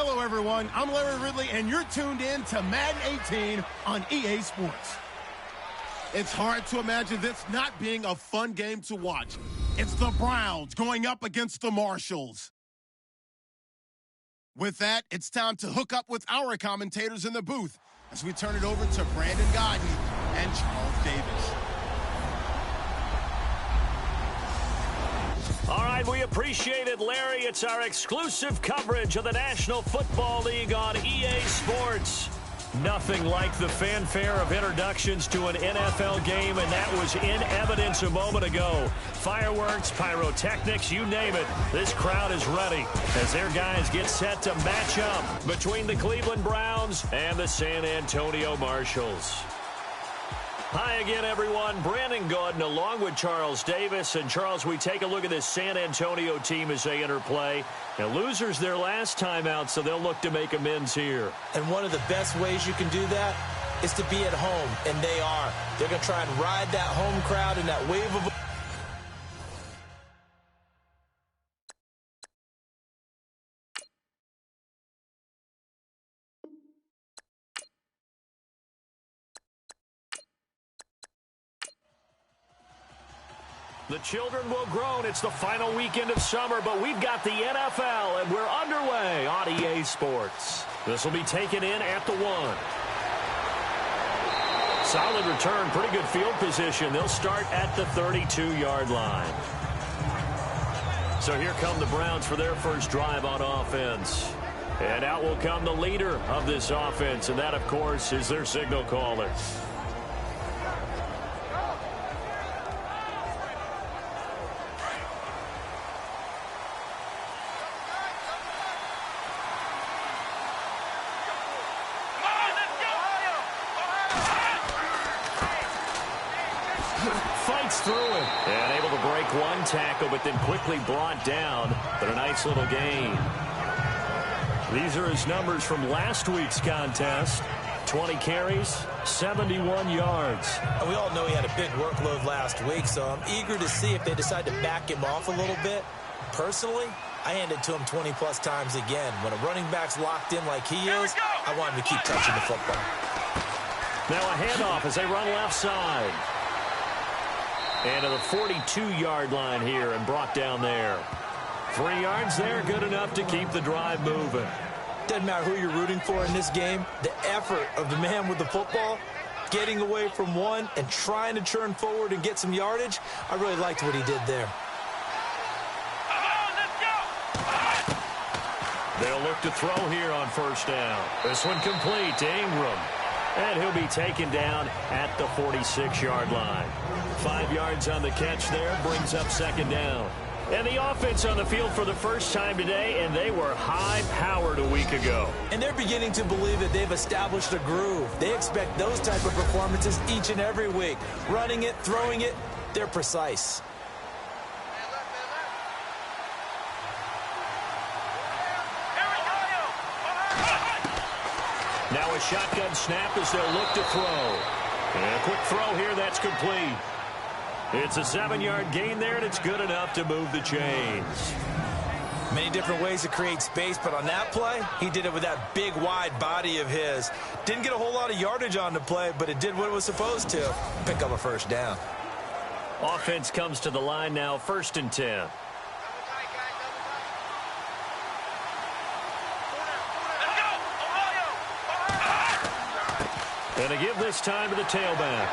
Hello, everyone. I'm Larry Ridley, and you're tuned in to Madden 18 on EA Sports. It's hard to imagine this not being a fun game to watch. It's the Browns going up against the Marshalls. With that, it's time to hook up with our commentators in the booth as we turn it over to Brandon Godden and Charles Davis. All right, we appreciate it, Larry. It's our exclusive coverage of the National Football League on EA Sports. Nothing like the fanfare of introductions to an NFL game, and that was in evidence a moment ago. Fireworks, pyrotechnics, you name it. This crowd is ready as their guys get set to match up between the Cleveland Browns and the San Antonio Marshalls. Hi again, everyone. Brandon Gaudin along with Charles Davis. And, Charles, we take a look at this San Antonio team as they enter play. Now, losers their last time out, so they'll look to make amends here. And one of the best ways you can do that is to be at home, and they are. They're going to try and ride that home crowd and that wave of... The children will groan. It's the final weekend of summer, but we've got the NFL, and we're underway on EA Sports. This will be taken in at the 1. Solid return, pretty good field position. They'll start at the 32-yard line. So here come the Browns for their first drive on offense. And out will come the leader of this offense, and that, of course, is their signal caller. Fights through it and able to break one tackle, but then quickly brought down. But a nice little gain. These are his numbers from last week's contest. 20 carries, 71 yards. And we all know he had a big workload last week, so I'm eager to see if they decide to back him off a little bit. Personally, I hand it to him 20-plus times again. When a running back's locked in like he is, I want him to keep touching the football. Now a handoff as they run left side. And to the 42-yard line here and brought down there. 3 yards there, good enough to keep the drive moving. Doesn't matter who you're rooting for in this game. The effort of the man with the football, getting away from one and trying to turn forward and get some yardage, I really liked what he did there. They'll look to throw here on first down. This one complete to Ingram. And he'll be taken down at the 46-yard line. 5 yards on the catch there, brings up second down. And the offense on the field for the first time today, and they were high-powered a week ago. And they're beginning to believe that they've established a groove. They expect those type of performances each and every week. Running it, throwing it, they're precise. Now a shotgun snap as they'll look to throw. And a quick throw here, that's complete. It's a 7-yard gain there, and it's good enough to move the chains. Many different ways to create space, but on that play, he did it with that big, wide body of his. Didn't get a whole lot of yardage on the play, but it did what it was supposed to. Pick up a first down. Offense comes to the line now, 1st and 10. And a give this time to the tailback.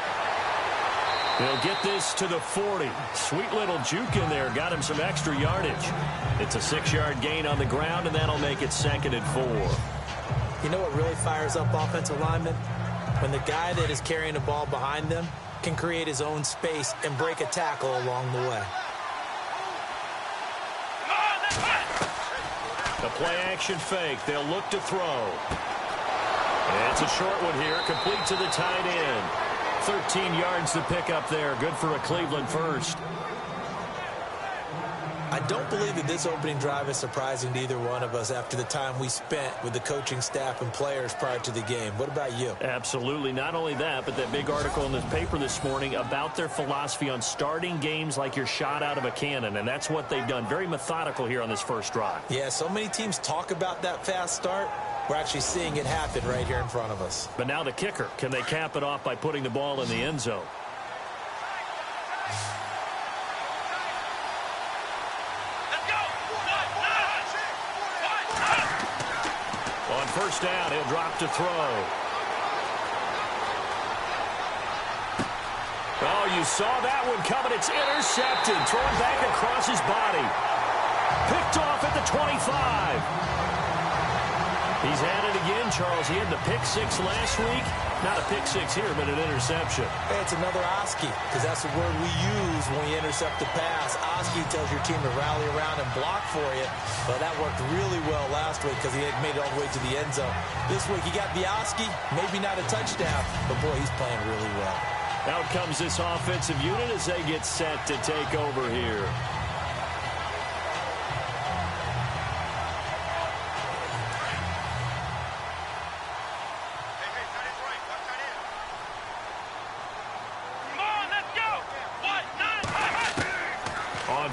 He'll get this to the 40. Sweet little juke in there. Got him some extra yardage. It's a 6-yard gain on the ground, and that'll make it 2nd and 4. You know what really fires up offensive linemen? When the guy that is carrying the ball behind them can create his own space and break a tackle along the way. The play-action fake. They'll look to throw. And it's a short one here, complete to the tight end. 13 yards to pick up there. Good for a Cleveland first. I don't believe that this opening drive is surprising to either one of us after the time we spent with the coaching staff and players prior to the game. What about you? Absolutely. Not only that, but that big article in the paper this morning about their philosophy on starting games like you're shot out of a cannon, and that's what they've done. Very methodical here on this first drive. Yeah, so many teams talk about that fast start. We're actually seeing it happen right here in front of us. But now the kicker. Can they cap it off by putting the ball in the end zone? On first down, he'll drop to throw. Oh, you saw that one coming. It's intercepted. Thrown back across his body. Picked off at the 25. He's at it again, Charles. He had the pick six last week. Not a pick six here, but an interception. Hey, it's another Oski, because that's the word we use when we intercept the pass. Oski tells your team to rally around and block for you. But that worked really well last week because he had made it all the way to the end zone. This week he got the Oski, maybe not a touchdown, but boy, he's playing really well. Out comes this offensive unit as they get set to take over here.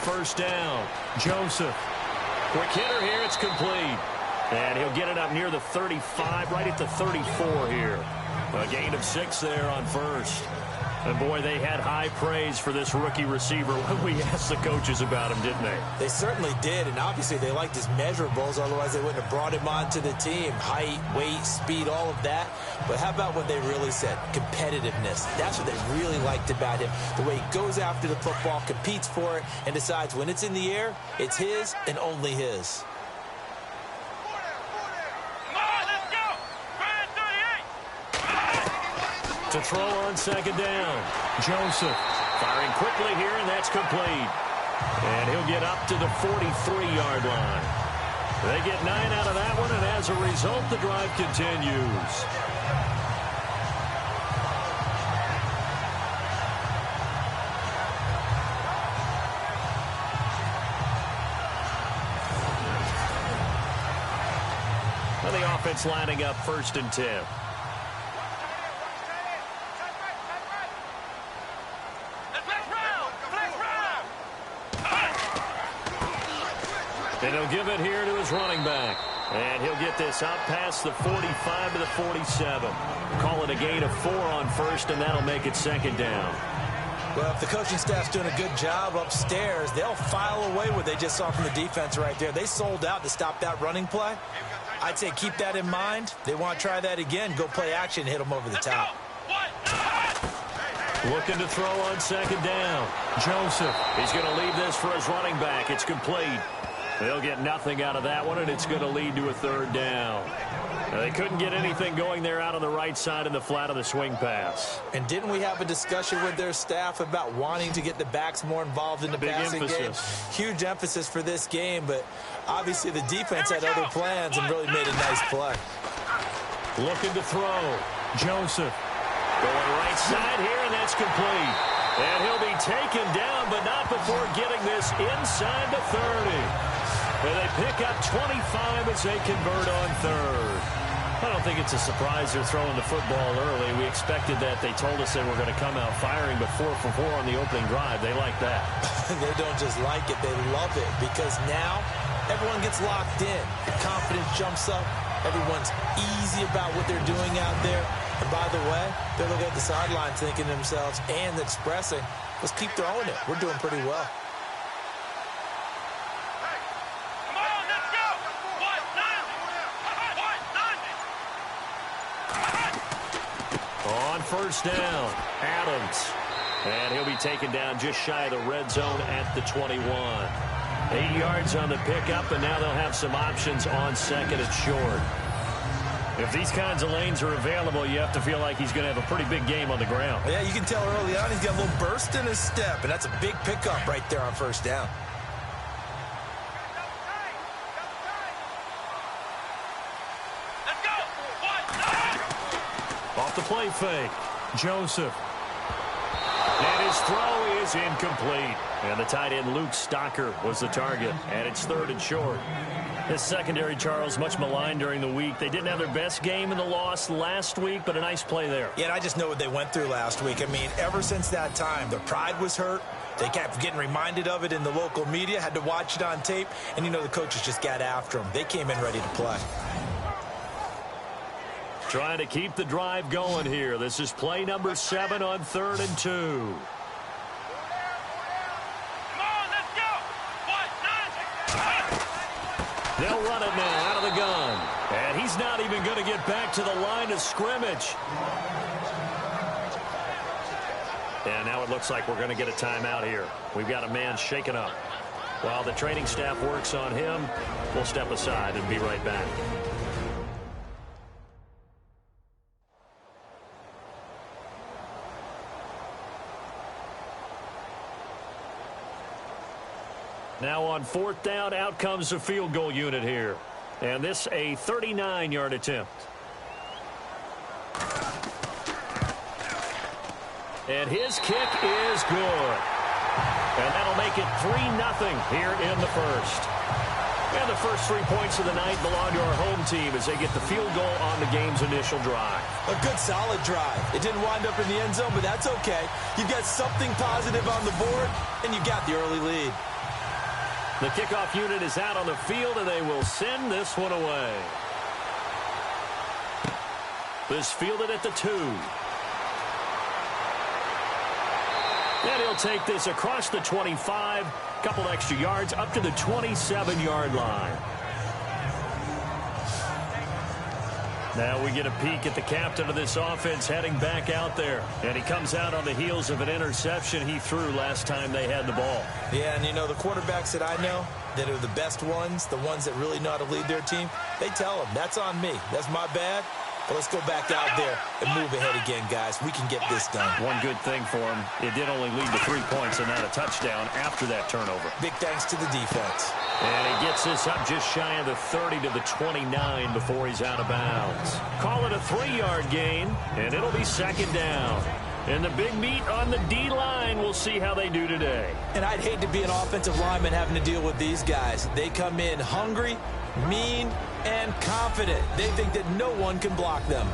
First down, Joseph. Quick hitter here, it's complete. And he'll get it up near the 35, right at the 34 here. A gain of 6 there on first. And boy, they had high praise for this rookie receiver when we asked the coaches about him, didn't they? They certainly did, and obviously they liked his measurables, otherwise they wouldn't have brought him onto the team. Height, weight, speed, all of that. But how about what they really said? Competitiveness. That's what they really liked about him. The way he goes after the football, competes for it, and decides when it's in the air, it's his and only his. To throw on second down. Joseph firing quickly here, and that's complete. And he'll get up to the 43-yard line. They get 9 out of that one, and as a result, the drive continues. And the offense lining up 1st and 10. And he'll give it here to his running back. And he'll get this out past the 45 to the 47. Call it a gain of 4 on first, and that'll make it 2nd down. Well, if the coaching staff's doing a good job upstairs, they'll file away what they just saw from the defense right there. They sold out to stop that running play. I'd say keep that in mind. They want to try that again. Go play action, hit them over the top. Looking to throw on 2nd down. Joseph, he's going to leave this for his running back. It's complete. They'll get nothing out of that one, and it's going to lead to a 3rd down. Now, they couldn't get anything going there out on the right side in the flat of the swing pass. And didn't we have a discussion with their staff about wanting to get the backs more involved in the passing game? Huge emphasis for this game, but obviously the defense had other plans and really made a nice play. Looking to throw. Joseph going right side here, and that's complete. And he'll be taken down, but not before getting this inside the 30. And they pick up 25 as they convert on 3rd. I don't think it's a surprise they're throwing the football early. We expected that. They told us they were going to come out firing, but 4 for 4 on the opening drive. They like that. They don't just like it, they love it, because now everyone gets locked in. The confidence jumps up. Everyone's easy about what they're doing out there. And by the way, they're looking at the sideline thinking to themselves and expressing, let's keep throwing it. We're doing pretty well. On first down, Adams. And he'll be taken down just shy of the red zone at the 21. 8 yards on the pickup, and now they'll have some options on 2nd and short. If these kinds of lanes are available, you have to feel like he's going to have a pretty big game on the ground. Yeah, you can tell early on he's got a little burst in his step, and that's a big pickup right there on first down. Off the play fake, Joseph. And his His throw is incomplete. And the tight end, Luke Stocker, was the target. And it's 3rd and short. This secondary, Charles, much maligned during the week. They didn't have their best game in the loss last week, but a nice play there. Yeah, and I just know what they went through last week. I mean, ever since that time, their pride was hurt. They kept getting reminded of it in the local media, had to watch it on tape, and, you know, the coaches just got after them. They came in ready to play. Trying to keep the drive going here. This is play number 7 on 3rd and 2. They'll run it now out of the gun. And he's not even going to get back to the line of scrimmage. And now it looks like we're going to get a timeout here. We've got a man shaken up. While the training staff works on him, we'll step aside and be right back. Now on 4th down, out comes the field goal unit here. And this a 39-yard attempt. And his kick is good. And that'll make it 3-0 here in the first. And the first 3 points of the night belong to our home team as they get the field goal on the game's initial drive. A good, solid drive. It didn't wind up in the end zone, but that's okay. You've got something positive on the board, and you got the early lead. The kickoff unit is out on the field, and they will send this one away. This fielded at the 2. And he'll take this across the 25, couple extra yards up to the 27-yard line. Now we get a peek at the captain of this offense heading back out there. And he comes out on the heels of an interception he threw last time they had the ball. Yeah, and you know, the quarterbacks that I know that are the best ones, the ones that really know how to lead their team, they tell them, that's on me. That's my bad. But let's go back out there and move ahead again, guys. We can get this done. One good thing for him, it did only lead to 3 points and not a touchdown after that turnover. Big thanks to the defense. And he gets this up just shy of the 30 to the 29 before he's out of bounds. Call it a 3-yard gain, and it'll be 2nd down. And the big meat on the D-line, we'll see how they do today. And I'd hate to be an offensive lineman having to deal with these guys. They come in hungry, mean, and confident. They think that no one can block them.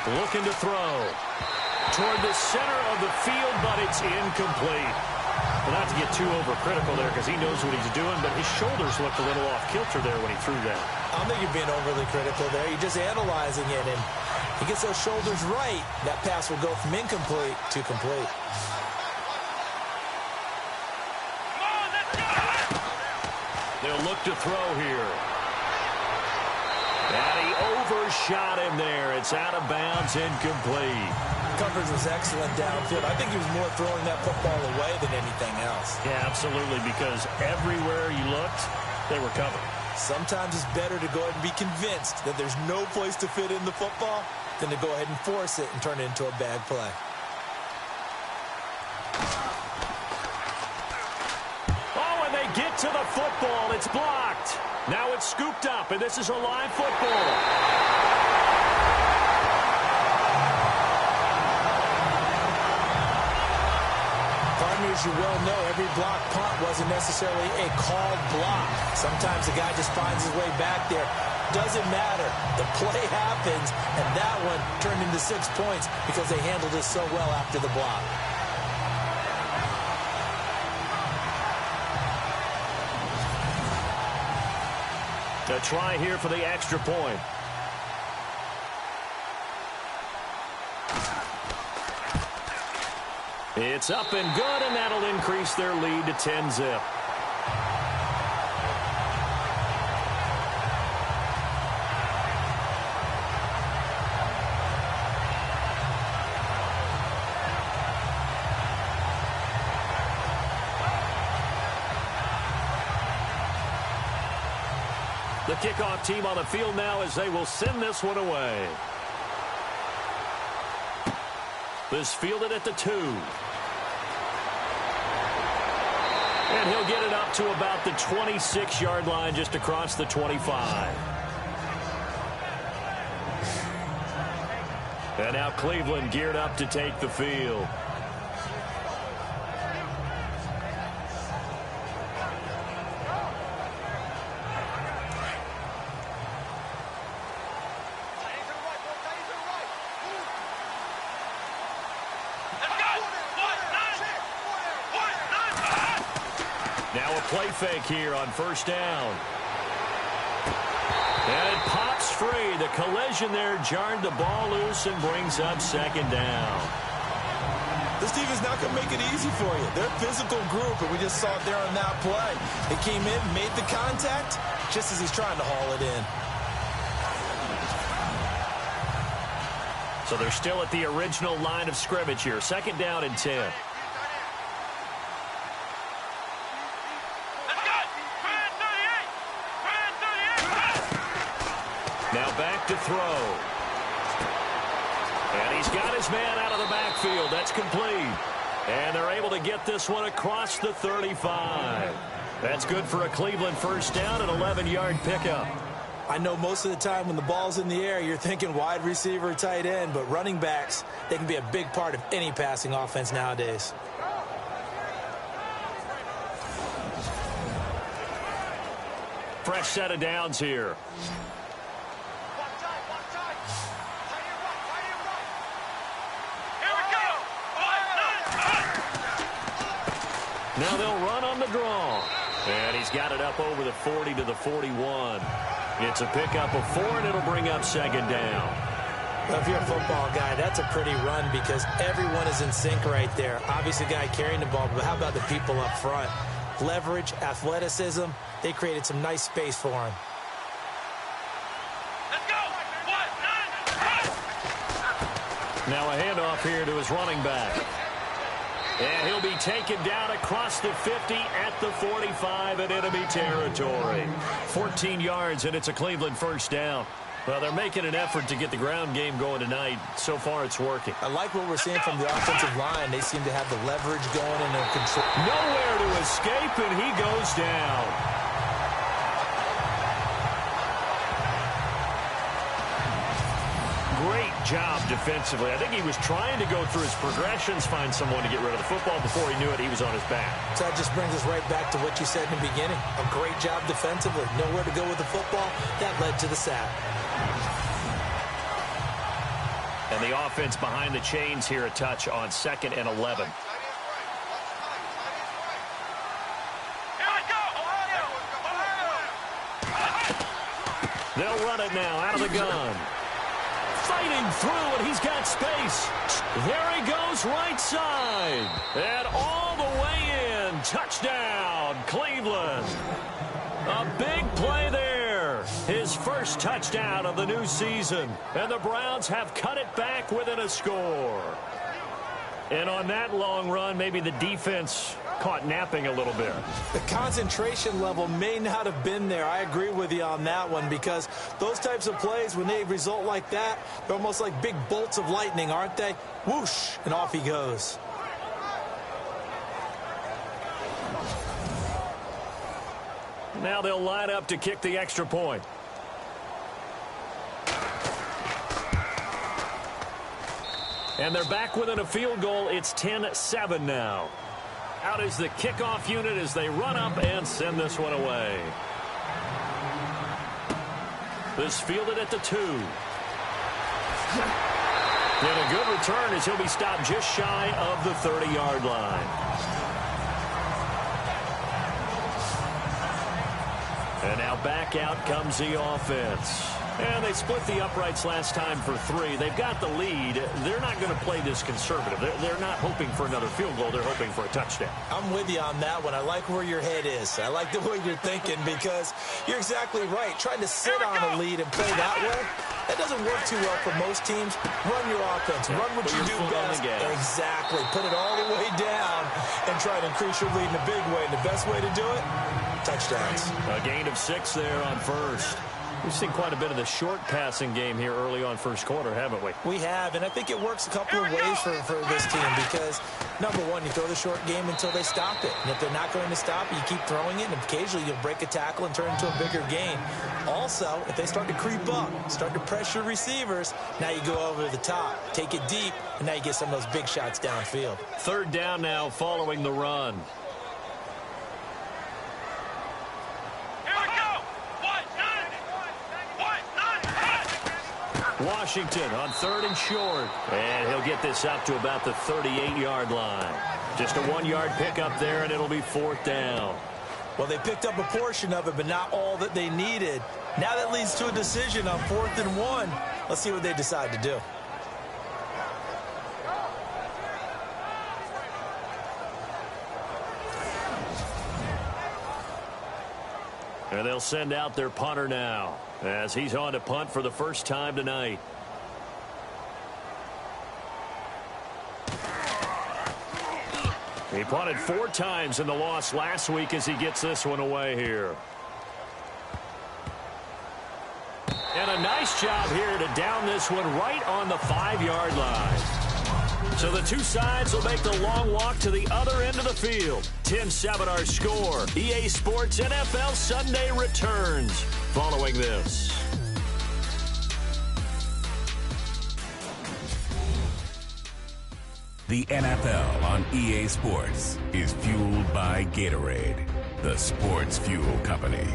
Looking to throw toward the center of the field, but it's incomplete. Well, not to get too overcritical there because he knows what he's doing, but his shoulders looked a little off kilter there when he threw that. I don't think you're being overly critical there. You're just analyzing it, and he gets those shoulders right. That pass will go from incomplete to complete. They'll look to throw here. And he overshot him there. It's out of bounds, incomplete. Coverage was excellent downfield. I think he was more throwing that football away than anything else. Yeah, absolutely, because everywhere you looked, they were covered. Sometimes it's better to go ahead and be convinced that there's no place to fit in the football than to go ahead and force it and turn it into a bad play. Oh, and they get to the football. It's blocked. Now it's scooped up, and this is a live football. As you well know, every block punt wasn't necessarily a called block. Sometimes the guy just finds his way back there. Doesn't matter. The play happens, and that one turned into 6 points because they handled it so well after the block. A try here for the extra point. It's up and good, and that'll increase their lead to 10-zip. The kickoff team on the field now as they will send this one away. This fielded at the 2. And he'll get it up to about the 26-yard line, just across the 25. And now Cleveland geared up to take the field. Now a play fake here on first down. And it pops free. The collision there jarred the ball loose and brings up second down. This defense not going to make it easy for you. They're a physical group, and we just saw it there on that play. They came in, made the contact, just as he's trying to haul it in. So they're still at the original line of scrimmage here. Second down and 10. Now back to throw. And he's got his man out of the backfield. That's complete. And they're able to get this one across the 35. That's good for a Cleveland first down, an 11-yard pickup. I know most of the time when the ball's in the air, you're thinking wide receiver, tight end, but running backs, they can be a big part of any passing offense nowadays. Fresh set of downs here. Now they'll run on the draw. And he's got it up over the 40 to the 41. It's a pickup of 4, and it'll bring up second down. Well, if you're a football guy, that's a pretty run because everyone is in sync right there. Obviously, the guy carrying the ball, but how about the people up front? Leverage, athleticism, they created some nice space for him. Let's go! Now a handoff here to his running back. And he'll be taken down across the 50 at the 45 in enemy territory. 14 yards, and it's a Cleveland first down. Well, they're making an effort to get the ground game going tonight. So far, it's working. I like what we're seeing from the offensive line. They seem to have the leverage going and their control. Nowhere to escape, and he goes down. Great job defensively. I think he was trying to go through his progressions, find someone to get rid of the football. Before he knew it, he was on his back. So that just brings us right back to what you said in the beginning. A great job defensively. Nowhere to go with the football. That led to the sack. And the offense behind the chains here a touch on 2nd and 11. They'll run it now out of the gun. Fighting through, and he's got space. There he goes, right side. And all the way in. Touchdown, Cleveland. A big play there. His first touchdown of the new season. And the Browns have cut it back within a score. And on that long run, maybe the defense caught napping a little bit. The concentration level may not have been there. I agree with you on that one because those types of plays, when they result like that, they're almost like big bolts of lightning, aren't they? Whoosh, and off he goes. Now they'll line up to kick the extra point. And they're back within a field goal. It's 10-7 now. Out is the kickoff unit as they run up and send this one away. This fielded at the 2. And a good return as he'll be stopped just shy of the 30-yard line. And now back out comes the offense. And they split the uprights last time for 3. They've got the lead. They're not going to play this conservative. They're not hoping for another field goal. They're hoping for a touchdown. I'm with you on that one. I like where your head is. I like the way you're thinking because you're exactly right. Trying to sit on a lead and play that way, that doesn't work too well for most teams. Run your offense. Run what you do best. Exactly. Put it all the way down and try to increase your lead in a big way. And the best way to do it, touchdowns. A gain of 6 there on first. We've seen quite a bit of the short passing game here early on first quarter, haven't we? We have, and I think it works a couple of ways for this team because, number one, you throw the short game until they stop it. And if they're not going to stop it, you keep throwing it, and occasionally you'll break a tackle and turn it into a bigger gain. Also, if they start to creep up, start to pressure receivers, now you go over the top, take it deep, and now you get some of those big shots downfield. Third down now following the run. Washington on 3rd and short. And he'll get this up to about the 38-yard line. Just a 1-yard pickup there, and it'll be 4th down. Well, they picked up a portion of it, but not all that they needed. Now that leads to a decision on 4th and 1. Let's see what they decide to do. And they'll send out their punter now as he's on to punt for the first time tonight. He punted 4 times in the loss last week as he gets this one away here. And a nice job here to down this one right on the 5-yard line. So the two sides will make the long walk to the other end of the field. 10-7 our score. EA Sports NFL Sunday returns following this. The NFL on EA Sports is fueled by Gatorade, the sports fuel company.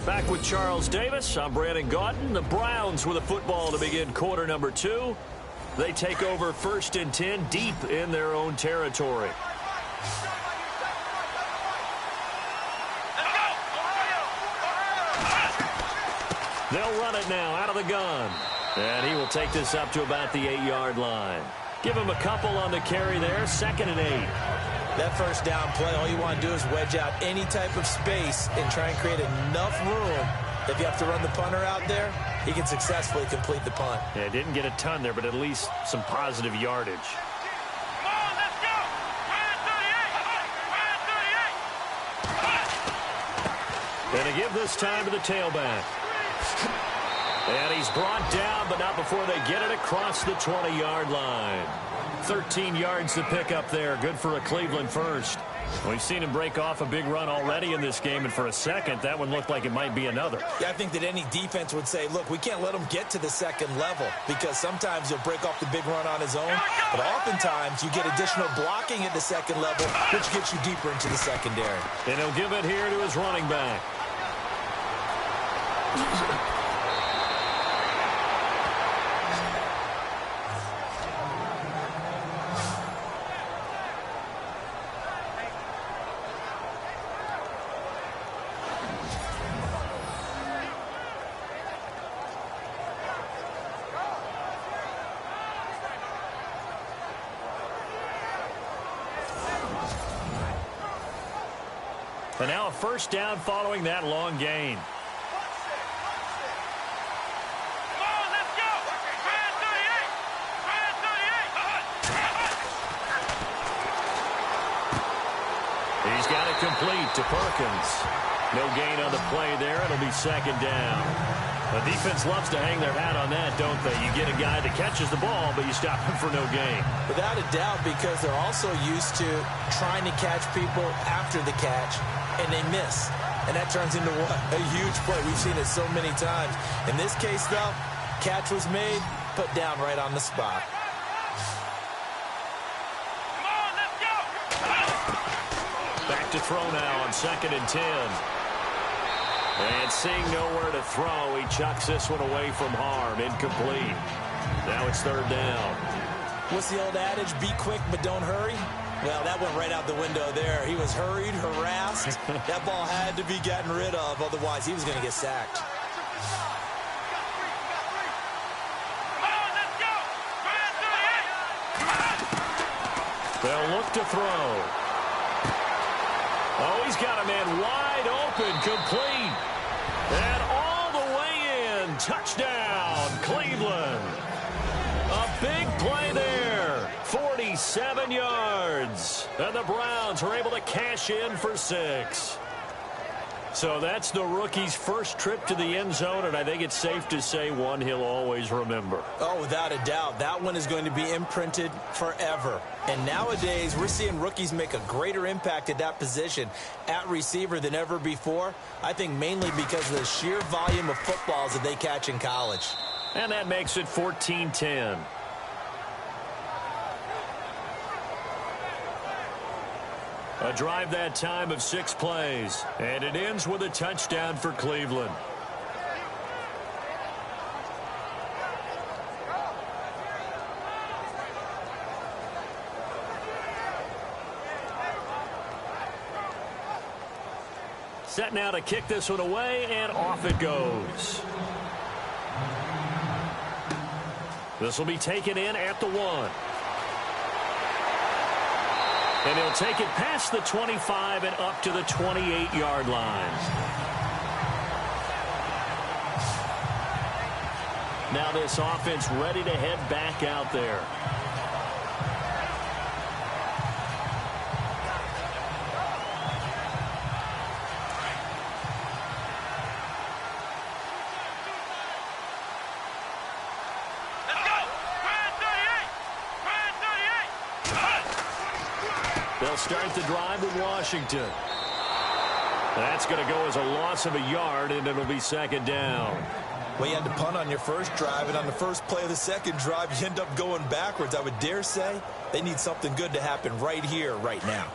Back with Charles Davis, I'm Brandon Gaudin. The Browns with a football to begin quarter number 2. They take over 1st and 10 deep in their own territory. They'll run it now out of the gun. And he will take this up to about the 8-yard line. Give him a couple on the carry there, 2nd and 8. That first down play, all you want to do is wedge out any type of space and try and create enough room. If you have to run the punter out there, he can successfully complete the punt. Yeah, didn't get a ton there, but at least some positive yardage. Come on, let's go! Ryan 38! And to give this time to the tailback. And he's brought down, but not before they get it across the 20-yard line. 13 yards to pick up there. Good for a Cleveland first. We've seen him break off a big run already in this game, and for a second, that one looked like it might be another. Yeah, I think that any defense would say, look, we can't let him get to the second level because sometimes he'll break off the big run on his own, but oftentimes you get additional blocking at the second level, which gets you deeper into the secondary. And he'll give it here to his running back. And now a first down following that long gain. Come on, let's go! Ryan 38! He's got it complete to Perkins. No gain on the play there. It'll be 2nd down. The defense loves to hang their hat on that, don't they? You get a guy that catches the ball, but you stop him for no gain. Without a doubt, because they're also used to trying to catch people after the catch, and they miss. And that turns into what? A huge play. We've seen it so many times. In this case, though, catch was made, put down right on the spot. Come on, let's go! Back to throw now on 2nd and 10. And seeing nowhere to throw, he chucks this one away from harm. Incomplete. Now it's 3rd down. What's the old adage? Be quick, but don't hurry. Well, that went right out the window there. He was hurried, harassed. That ball had to be gotten rid of. Otherwise, he was going to get sacked. Come on, let's go! Ryan 38! They'll look to throw. Oh, he's got a man wide open, complete. And all the way in. Touchdown, Cleveland. A big play there. 47 yards. And the Browns are able to cash in for 6. So that's the rookie's first trip to the end zone, and I think it's safe to say one he'll always remember. Oh, without a doubt. That one is going to be imprinted forever. And nowadays, we're seeing rookies make a greater impact at that position at receiver than ever before. I think mainly because of the sheer volume of footballs that they catch in college. And that makes it 14-10. A drive that time of 6 plays. And it ends with a touchdown for Cleveland. Set now to kick this one away, and off it goes. This will be taken in at the 1. And he'll take it past the 25 and up to the 28-yard line. Now this offense ready to head back out there. They'll start the drive with Washington. That's going to go as a loss of a yard, and it'll be second down. Well, you had to punt on your first drive, and on the first play of the second drive, you end up going backwards. I would dare say they need something good to happen right here, right now.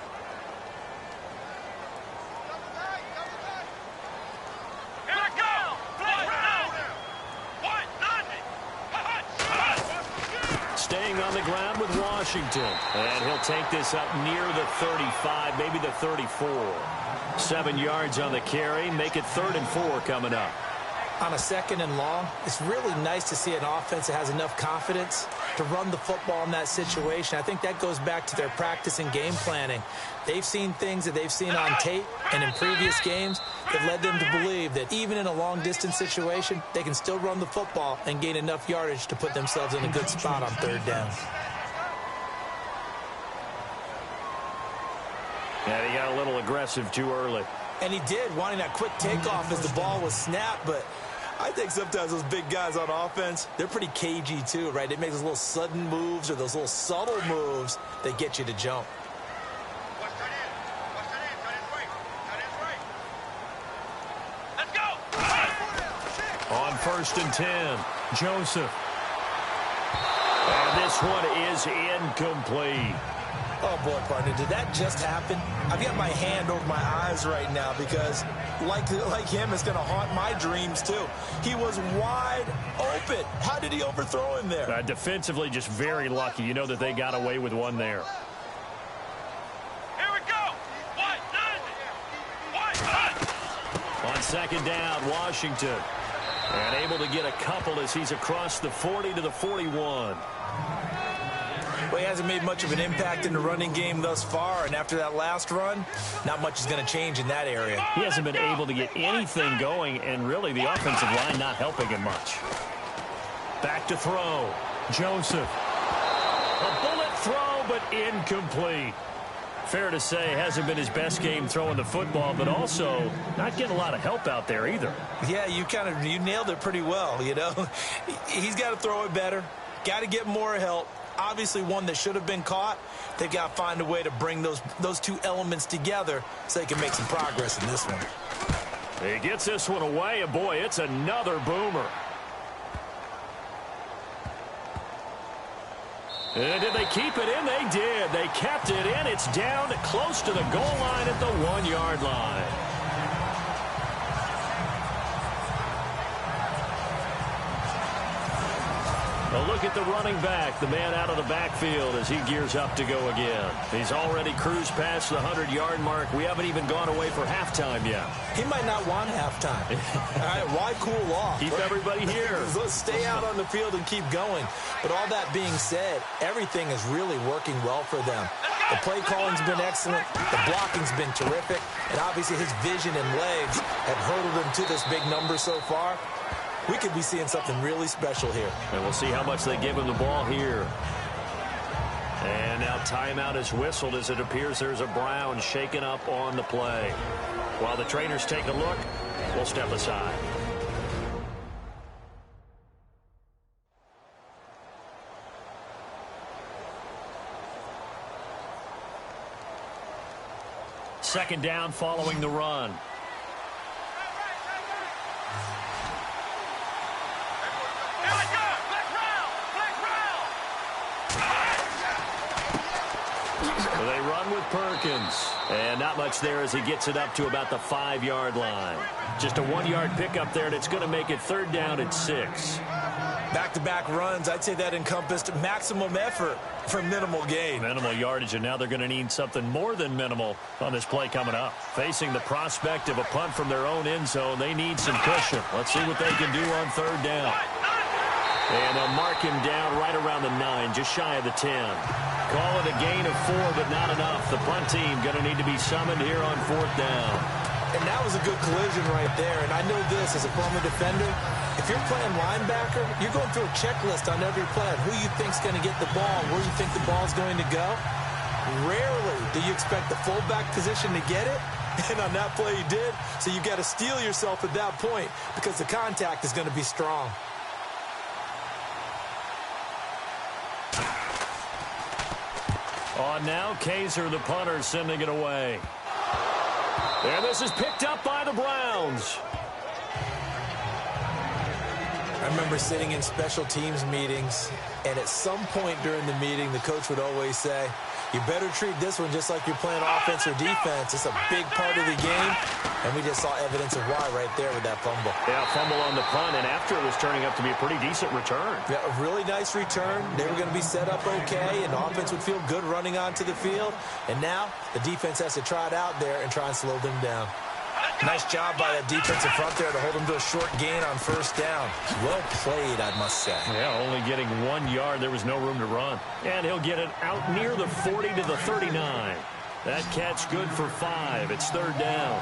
Staying on the ground with Washington. And he'll take this up near the 35, maybe the 34. 7 yards on the carry. Make it 3rd and 4 coming up. On a 2nd and long, it's really nice to see an offense that has enough confidence to run the football in that situation. I think that goes back to their practice and game planning. They've seen things that they've seen on tape and in previous games that led them to believe that even in a long-distance situation, they can still run the football and gain enough yardage to put themselves in a good spot on 3rd down. And he got a little aggressive too early. And he did, wanting that quick takeoff as the ball was snapped, but I think sometimes those big guys on offense, they're pretty cagey too, right? They make those little sudden moves or those little subtle moves that get you to jump. Let's go! On 1st and 10, Joseph. And this one is incomplete. Oh, boy, partner, did that just happen? I've got my hand over my eyes right now because, like him, it's going to haunt my dreams, too. He was wide open. How did he overthrow him there? Defensively, just very lucky. You know that they got away with one there. Here we go! On 2nd down, Washington. And able to get a couple as he's across the 40 to the 41. Well, he hasn't made much of an impact in the running game thus far, and after that last run, not much is going to change in that area. He hasn't been able to get anything going, and really the offensive line not helping him much. Back to throw. Joseph. A bullet throw, but incomplete. Fair to say, hasn't been his best game throwing the football, but also not getting a lot of help out there either. Yeah, you nailed it pretty well, you know. He's got to throw it better, got to get more help. Obviously one that should have been caught. They've got to find a way to bring those two elements together so they can make some progress in this one. He gets this one away, and boy, it's another boomer. And did they keep it in? They did. They kept it in. It's down close to the goal line at the 1-yard line. A look at the running back, the man out of the backfield as he gears up to go again. He's already cruised past the 100-yard mark. We haven't even gone away for halftime yet. He might not want halftime. All right, why cool off? Keep everybody here. Let's stay out on the field and keep going. But all that being said, everything is really working well for them. The play calling's been excellent. The blocking's been terrific. And obviously his vision and legs have hurdled him to this big number so far. We could be seeing something really special here. And we'll see how much they give him the ball here. And now timeout is whistled as it appears there's a Brown shaken up on the play. While the trainers take a look, we'll step aside. Second down following the run. They run with Perkins. And not much there as he gets it up to about the 5-yard line. Just a 1-yard pickup there, and it's going to make it third down at 6. Back-to-back runs, I'd say that encompassed maximum effort for minimal gain. Minimal yardage, and now they're going to need something more than minimal on this play coming up. Facing the prospect of a punt from their own end zone, they need some cushion. Let's see what they can do on third down. And they'll mark him down right around the 9, just shy of the 10. Call it a gain of 4, but not enough. The punt team going to need to be summoned here on fourth down. And that was a good collision right there. And I know this as a former defender. If you're playing linebacker, you're going through a checklist on every play of who you think's going to get the ball, where you think the ball's going to go. Rarely do you expect the fullback position to get it. And on that play, he did. So you got to steel yourself at that point because the contact is going to be strong. On now, Kaiser, the punter, sending it away. And this is picked up by the Browns. I remember sitting in special teams meetings, and at some point during the meeting, the coach would always say, you better treat this one just like you're playing offense or defense. It's a big part of the game, and we just saw evidence of why right there with that fumble. Yeah, fumble on the punt, and after it was turning up to be a pretty decent return. Yeah, a really nice return. They were going to be set up okay, and the offense would feel good running onto the field. And now the defense has to try it out there and try and slow them down. Nice job by that defensive front there to hold them to a short gain on first down. Well played, I must say. Yeah, only getting 1 yard. There was no room to run. And he'll get it out near the 40 to the 39. That catch good for 5. It's third down.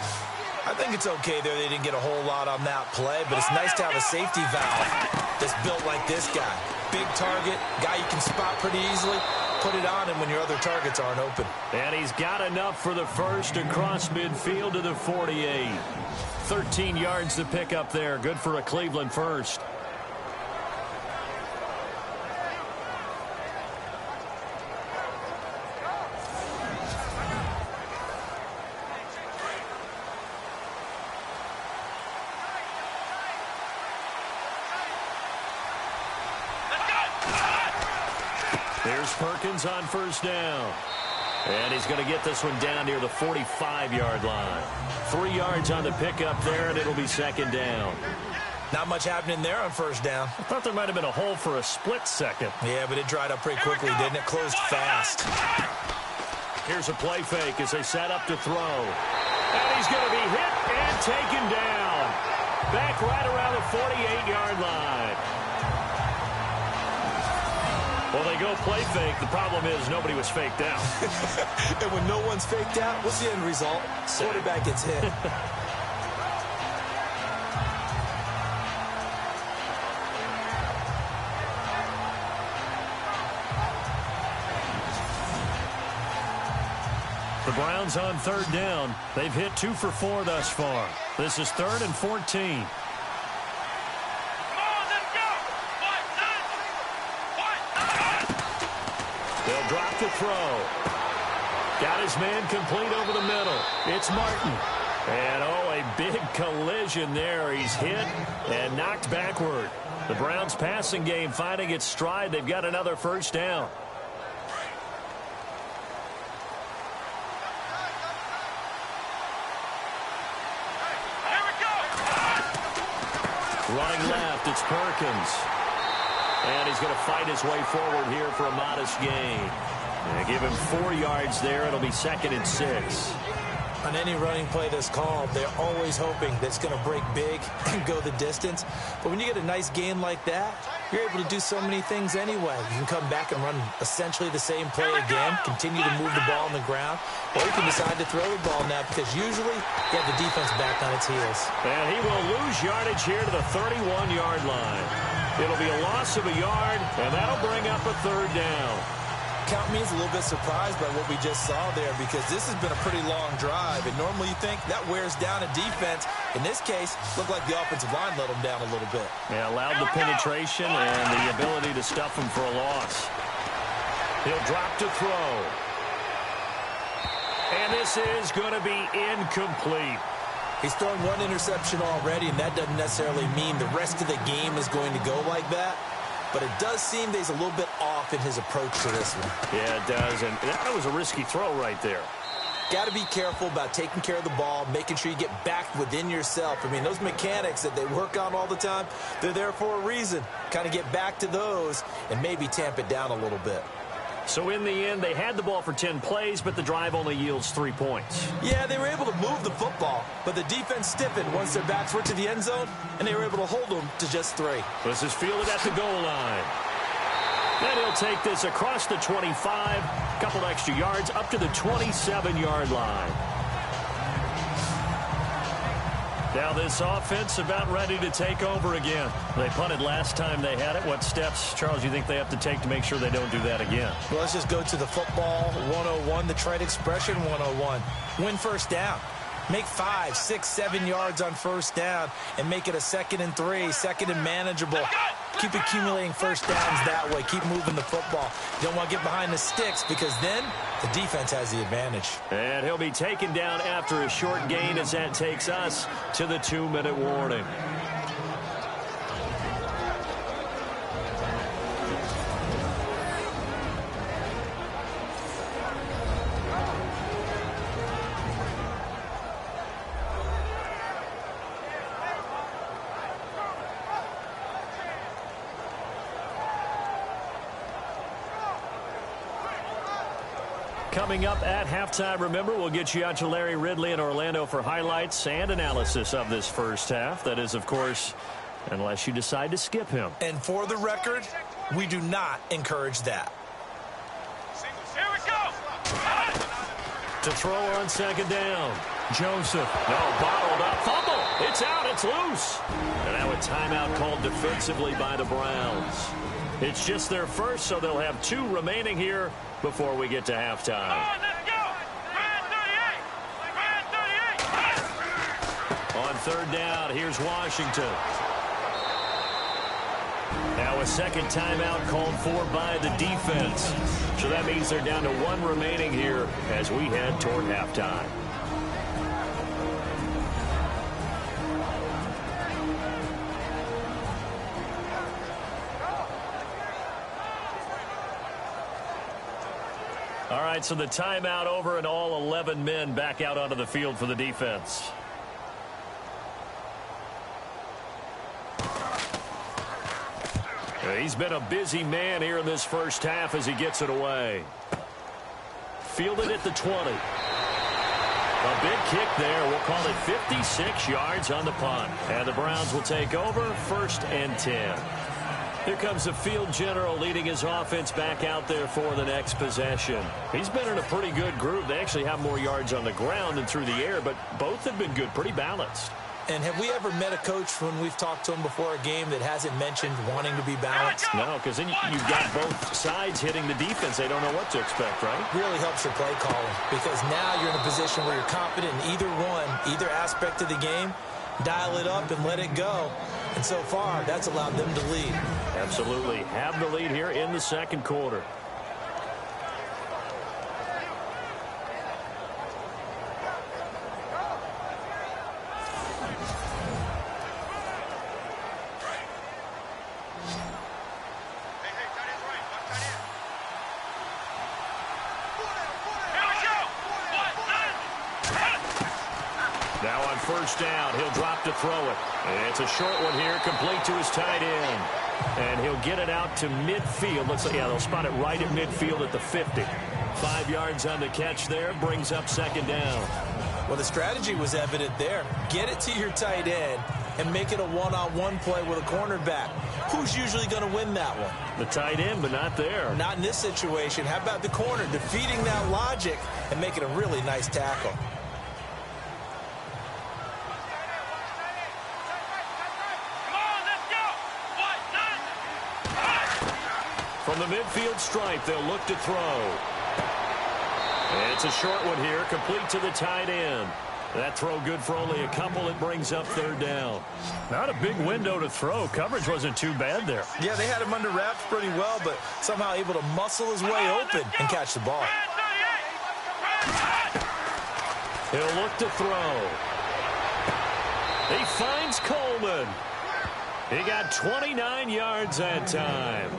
I think it's okay there. They didn't get a whole lot on that play, but it's nice to have a safety valve that's built like this guy. Big target, guy you can spot pretty easily. Put it on him when your other targets aren't open. And he's got enough for the first across midfield to the 48. 13 yards to pick up there. Good for a Cleveland first. Here's Perkins on first down. And he's going to get this one down near the 45-yard line. 3 yards on the pickup there, and it'll be second down. Not much happening there on first down. I thought there might have been a hole for a split second. Yeah, but it dried up pretty quickly, didn't it? Closed fast. Here's a play fake as they set up to throw. And he's going to be hit and taken down. Back right around the 48-yard line. Well, they go play fake. The problem is nobody was faked out. And when no one's faked out, what's the end result? Quarterback gets hit. The Browns on third down. They've hit 2 for 4 thus far. This is 3rd and 14. They'll drop the throw. Got his man complete over the middle. It's Martin. And, oh, a big collision there. He's hit and knocked backward. The Browns passing game finding its stride. They've got another first down. Running left, it's Perkins. And he's going to fight his way forward here for a modest gain. Give him 4 yards there. It'll be 2nd and 6. On any running play that's called, they're always hoping that it's going to break big and go the distance. But when you get a nice gain like that, you're able to do so many things anyway. You can come back and run essentially the same play again, continue to move the ball on the ground, or you can decide to throw the ball now because usually you have the defense back on its heels. And he will lose yardage here to the 31-yard line. It'll be a loss of a yard, and that'll bring up a third down. Count me as a little bit surprised by what we just saw there, because this has been a pretty long drive, and normally you think that wears down a defense. In this case, looked like the offensive line let them down a little bit. Yeah, allowed the penetration and the ability to stuff them for a loss. He'll drop to throw. And this is going to be incomplete. He's thrown one interception already, and that doesn't necessarily mean the rest of the game is going to go like that. But it does seem that he's a little bit off in his approach to this one. Yeah, it does. And that was a risky throw right there. Got to be careful about taking care of the ball, making sure you get back within yourself. I mean, those mechanics that they work on all the time, they're there for a reason. Kind of get back to those and maybe tamp it down a little bit. So in the end, they had the ball for 10 plays, but the drive only yields 3 points. Yeah, they were able to move the football, but the defense stiffened once their backs were to the end zone, and they were able to hold them to just 3. This is fielded at the goal line. Then he'll take this across the 25, a couple extra yards, up to the 27-yard line. Now this offense about ready to take over again. They punted last time they had it. What steps, Charles, you think they have to take to make sure they don't do that again? Well, let's just go to the football 101, the trade expression 101. Win first down. Make 5, 6, 7 yards on first down and make it a 2nd and 3, 2nd and manageable. Keep accumulating first downs that way. Keep moving the football. You don't want to get behind the sticks, because then the defense has the advantage. And he'll be taken down after a short gain, as that takes us to the 2-minute warning. Coming up at halftime, remember, we'll get you out to Larry Ridley in Orlando for highlights and analysis of this first half. That is, of course, unless you decide to skip him. And for the record, we do not encourage that. Here we go. To throw on 2nd down. Joseph. No, bottled up. Fumble. It's out. It's loose. And now a timeout called defensively by the Browns. It's just their first, so they'll have 2 remaining here before we get to halftime. Come on, let's go. On 3rd down, here's Washington. Now a second timeout called for by the defense. So that means they're down to 1 remaining here as we head toward halftime. All right, so the timeout over and all 11 men back out onto the field for the defense. He's been a busy man here in this first half as he gets it away. Fielded at the 20. A big kick there. We'll call it 56 yards on the punt. And the Browns will take over 1st and 10. Here comes the field general leading his offense back out there for the next possession. He's been in a pretty good group. They actually have more yards on the ground than through the air, but both have been good, pretty balanced. And have we ever met a coach when we've talked to him before a game that hasn't mentioned wanting to be balanced? No, because then you've got both sides hitting the defense. They don't know what to expect, right? Really helps your play calling, because now you're in a position where you're confident in either aspect of the game. Dial it up and let it go. And so far, that's allowed them to lead. Absolutely. Have the lead here in the 2nd quarter. Now on 1st down, he'll drop to throw it. And it's a short one here, complete to his tight end. And he'll get it out to midfield. Looks like, yeah, they'll spot it right at midfield at the 50. 5 yards on the catch there, brings up 2nd down. Well, the strategy was evident there. Get it to your tight end and make it a one-on-one play with a cornerback. Who's usually going to win that one? The tight end, but not there. Not in this situation. How about the corner defeating that logic and making a really nice tackle? From From the midfield stripe, they'll look to throw. It's a short one here, complete to the tight end. That throw good for only a couple. It brings up third down. Not a big window to throw. Coverage wasn't too bad there. Yeah, they had him under wraps pretty well, but somehow able to muscle his way open and catch the ball. He'll look to throw. He finds Coleman. He got 29 yards that time.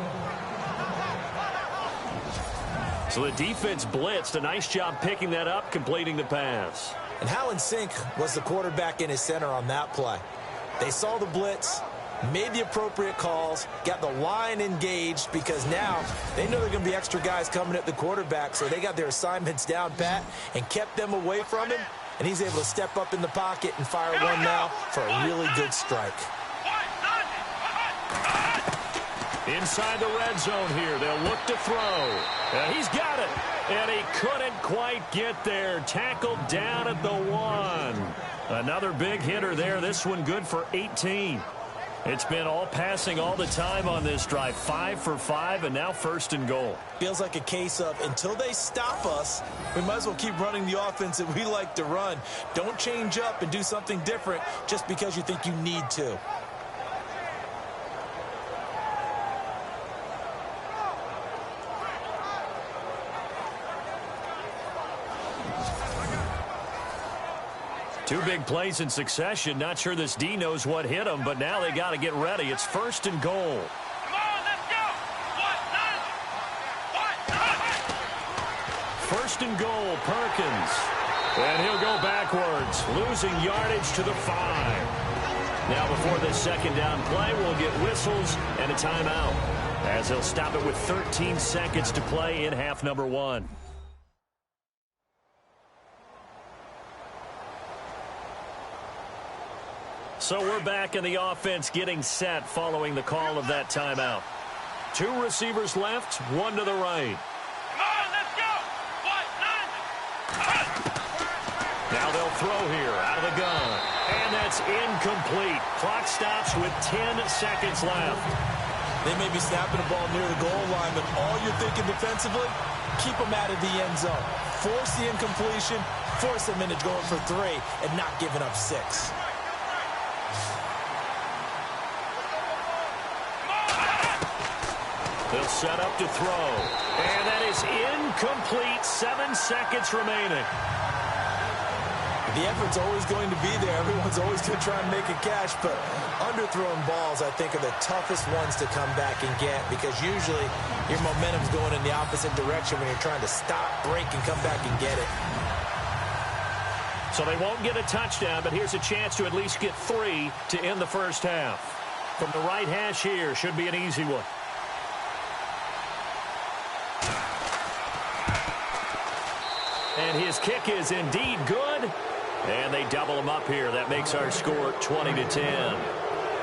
So the defense blitzed. A nice job picking that up, completing the pass. And how in sync was the quarterback in his center on that play? They saw the blitz, made the appropriate calls, got the line engaged because now they know there are going to be extra guys coming at the quarterback, so they got their assignments down pat and kept them away from him, and he's able to step up in the pocket and fire one now for a really good strike. Inside the red zone here, they'll look to throw. He's got it, and he couldn't quite get there. Tackled down at the 1. Another big hitter there. This one good for 18. It's been all passing all the time on this drive. 5 for 5, and now first and goal. Feels like a case of until they stop us, we might as well keep running the offense that we like to run. Don't change up and do something different just because you think you need to. Two big plays in succession. Not sure this D knows what hit him, but now they got to get ready. It's first and goal. Come on, let's go. First and goal, Perkins. And he'll go backwards, losing yardage to the 5. Now before this second down play, we'll get whistles and a timeout, as they'll stop it with 13 seconds to play in half number 1. So we're back in the offense getting set following the call of that timeout. 2 receivers left, 1 to the right. Come on, let's go. Now they'll throw here out of the gun. And that's incomplete. Clock stops with 10 seconds left. They may be snapping the ball near the goal line, but all you're thinking defensively, keep them out of the end zone. Force the incompletion, force them into going for 3, and not giving up 6. They'll set up to throw. And that is incomplete. 7 seconds remaining. The effort's always going to be there. Everyone's always going to try and make a catch, but underthrown balls, I think, are the toughest ones to come back and get because usually your momentum's going in the opposite direction when you're trying to stop, break, and come back and get it. So they won't get a touchdown, but here's a chance to at least get 3 to end the first half. From the right hash here, should be an easy one. And his kick is indeed good. And they double him up here. That makes our score 20-10.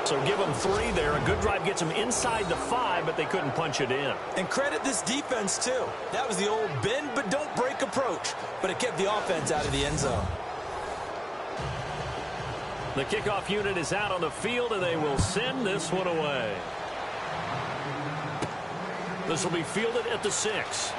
So give them 3 there. A good drive gets them inside the 5, but they couldn't punch it in. And credit this defense, too. That was the old bend but don't break approach. But it kept the offense out of the end zone. The kickoff unit is out on the field, and they will send this one away. This will be fielded at the 6.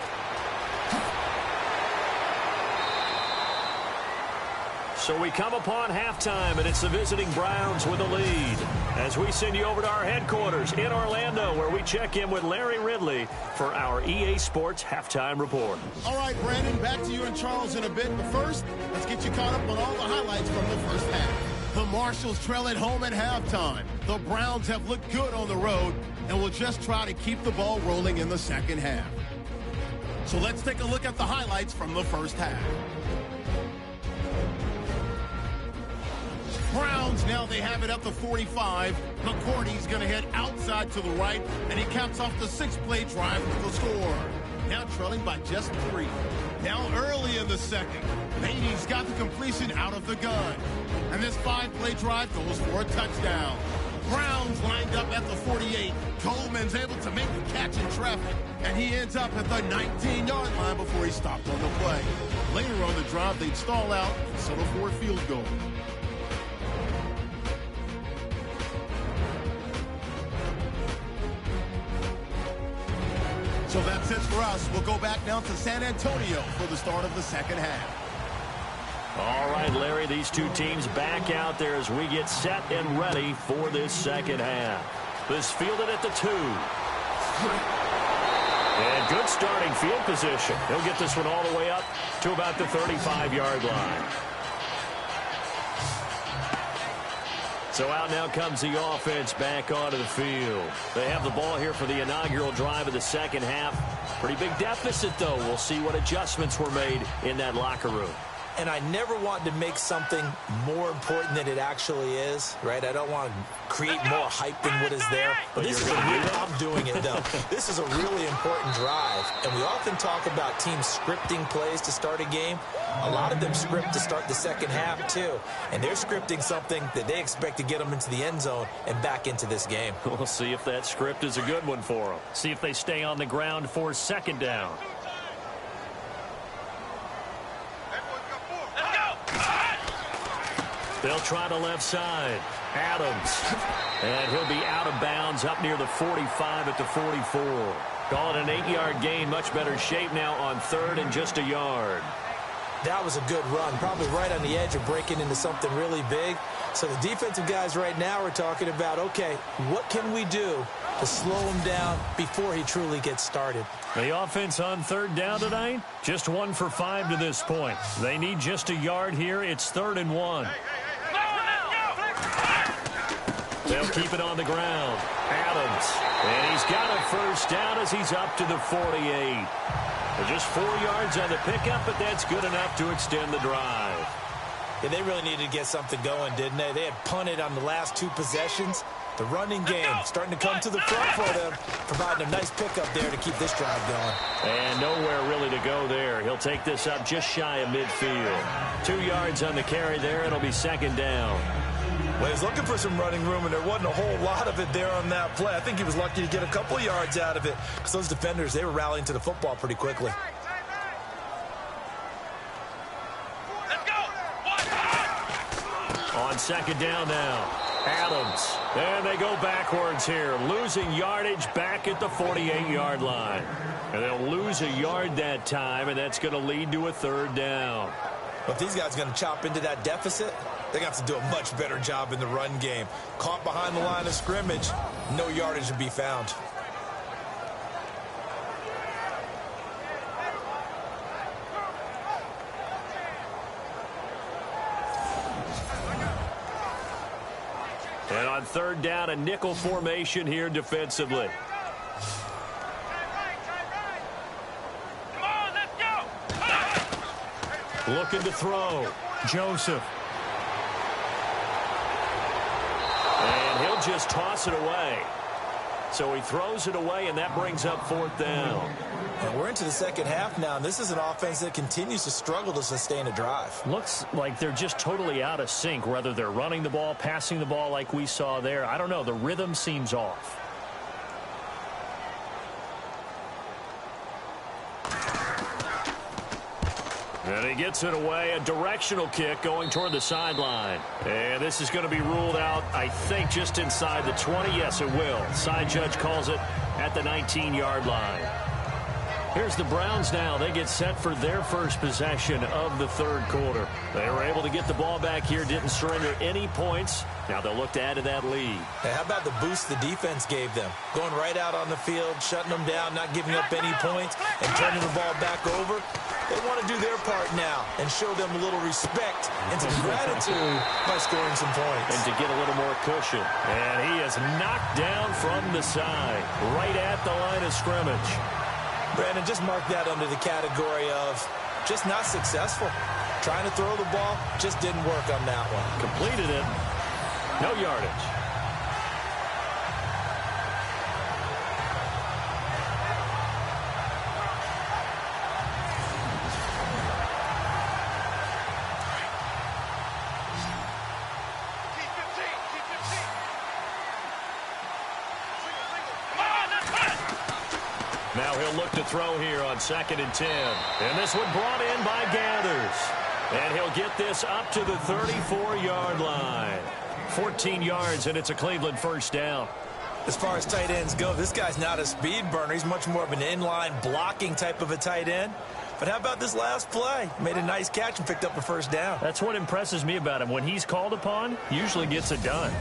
So we come upon halftime, and it's the visiting Browns with a lead. As we send you over to our headquarters in Orlando, where we check in with Larry Ridley for our EA Sports Halftime Report. All right, Brandon, back to you and Charles in a bit. But first, let's get you caught up on all the highlights from the first half. The Marshals trail at home at halftime. The Browns have looked good on the road and will just try to keep the ball rolling in the second half. So let's take a look at the highlights from the first half. Browns, now they have it at the 45. McCourty's going to head outside to the right, and he caps off the 6-play drive with the score. Now trailing by just 3. Now early in the second, Beatty's got the completion out of the gun. And this 5-play drive goes for a touchdown. Browns lined up at the 48. Coleman's able to make the catch in traffic, and he ends up at the 19-yard line before he stopped on the play. Later on the drive, they'd stall out and settle for a field goal. So that's it for us. We'll go back down to San Antonio for the start of the second half. All right, Larry, these two teams back out there as we get set and ready for this second half. This fielded at the 2. And good starting field position. He'll get this one all the way up to about the 35-yard line. So out now comes the offense back onto the field. They have the ball here for the inaugural drive of the second half. Pretty big deficit, though. We'll see what adjustments were made in that locker room. And I never want to make something more important than it actually is, right? I don't want to create more hype than what is there. But this is I'm doing it, though. This is a really important drive. And we often talk about teams scripting plays to start a game. A lot of them script to start the second half, too. And they're scripting something that they expect to get them into the end zone and back into this game. We'll see if that script is a good one for them. See if they stay on the ground for second down. They'll try the left side. Adams. And he'll be out of bounds up near the 45 at the 44. Call it an 8-yard gain. Much better shape now on third and just a yard. That was a good run. Probably right on the edge of breaking into something really big. So the defensive guys right now are talking about, okay, what can we do to slow him down before he truly gets started? The offense on third down tonight, just 1 for 5 to this point. They need just a yard here. It's 3rd and 1. They'll keep it on the ground. Adams. And he's got a first down as he's up to the 48. Just 4 yards on the pickup, but that's good enough to extend the drive. Yeah, they really needed to get something going, didn't they? They had punted on the last 2 possessions. The running game starting to come to the front for them, providing a nice pickup there to keep this drive going. And nowhere really to go there. He'll take this up just shy of midfield. 2 yards on the carry there. It'll be second down. Well, he was looking for some running room, and there wasn't a whole lot of it there on that play. I think he was lucky to get a couple yards out of it because those defenders, they were rallying to the football pretty quickly. On second down now, Adams. And they go backwards here, losing yardage back at the 48-yard line. And they'll lose a yard that time, and that's going to lead to a 3rd down. But if these guys are going to chop into that deficit, they got to do a much better job in the run game. Caught behind the line of scrimmage, no yardage to be found. And on 3rd down, a nickel formation here defensively. Come on, let's go. Looking to throw. Joseph. And he'll just toss it away. So he throws it away, and that brings up 4th down. And we're into the second half now, and this is an offense that continues to struggle to sustain a drive. Looks like they're just totally out of sync, whether they're running the ball, passing the ball like we saw there. I don't know. The rhythm seems off. And he gets it away. A directional kick going toward the sideline. And this is going to be ruled out, I think, just inside the 20. Yes, it will. Side judge calls it at the 19-yard line. Here's the Browns now. They get set for their first possession of the 3rd quarter. They were able to get the ball back here, didn't surrender any points. Now they'll look to add to that lead. Hey, how about the boost the defense gave them? Going right out on the field, shutting them down, not giving up any points, and turning the ball back over. They want to do their part now and show them a little respect and some gratitude by scoring some points. And to get a little more cushion. And he is knocked down from the side, right at the line of scrimmage. Brandon, just mark that under the category of just not successful. Trying to throw the ball, just didn't work on that one. Completed it. No yardage. Now he'll look to throw here on 2nd and 10. And this one brought in by Gathers. And he'll get this up to the 34-yard line. 14 yards, and it's a Cleveland first down. As far as tight ends go, this guy's not a speed burner. He's much more of an inline blocking type of a tight end. But how about this last play? Made a nice catch and picked up a first down. That's what impresses me about him. When he's called upon, usually gets it done.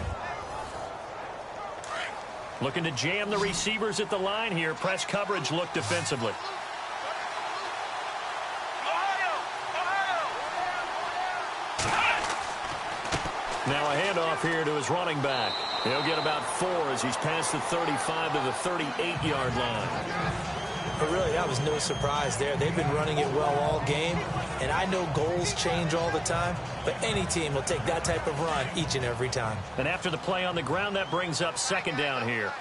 Looking to jam the receivers at the line here. Press coverage look defensively. Now a handoff here to his running back. He'll get about 4 as he's past the 35 to the 38-yard line. But really, that was no surprise there. They've been running it well all game, and I know goals change all the time, but any team will take that type of run each and every time. And after the play on the ground, that brings up second down here.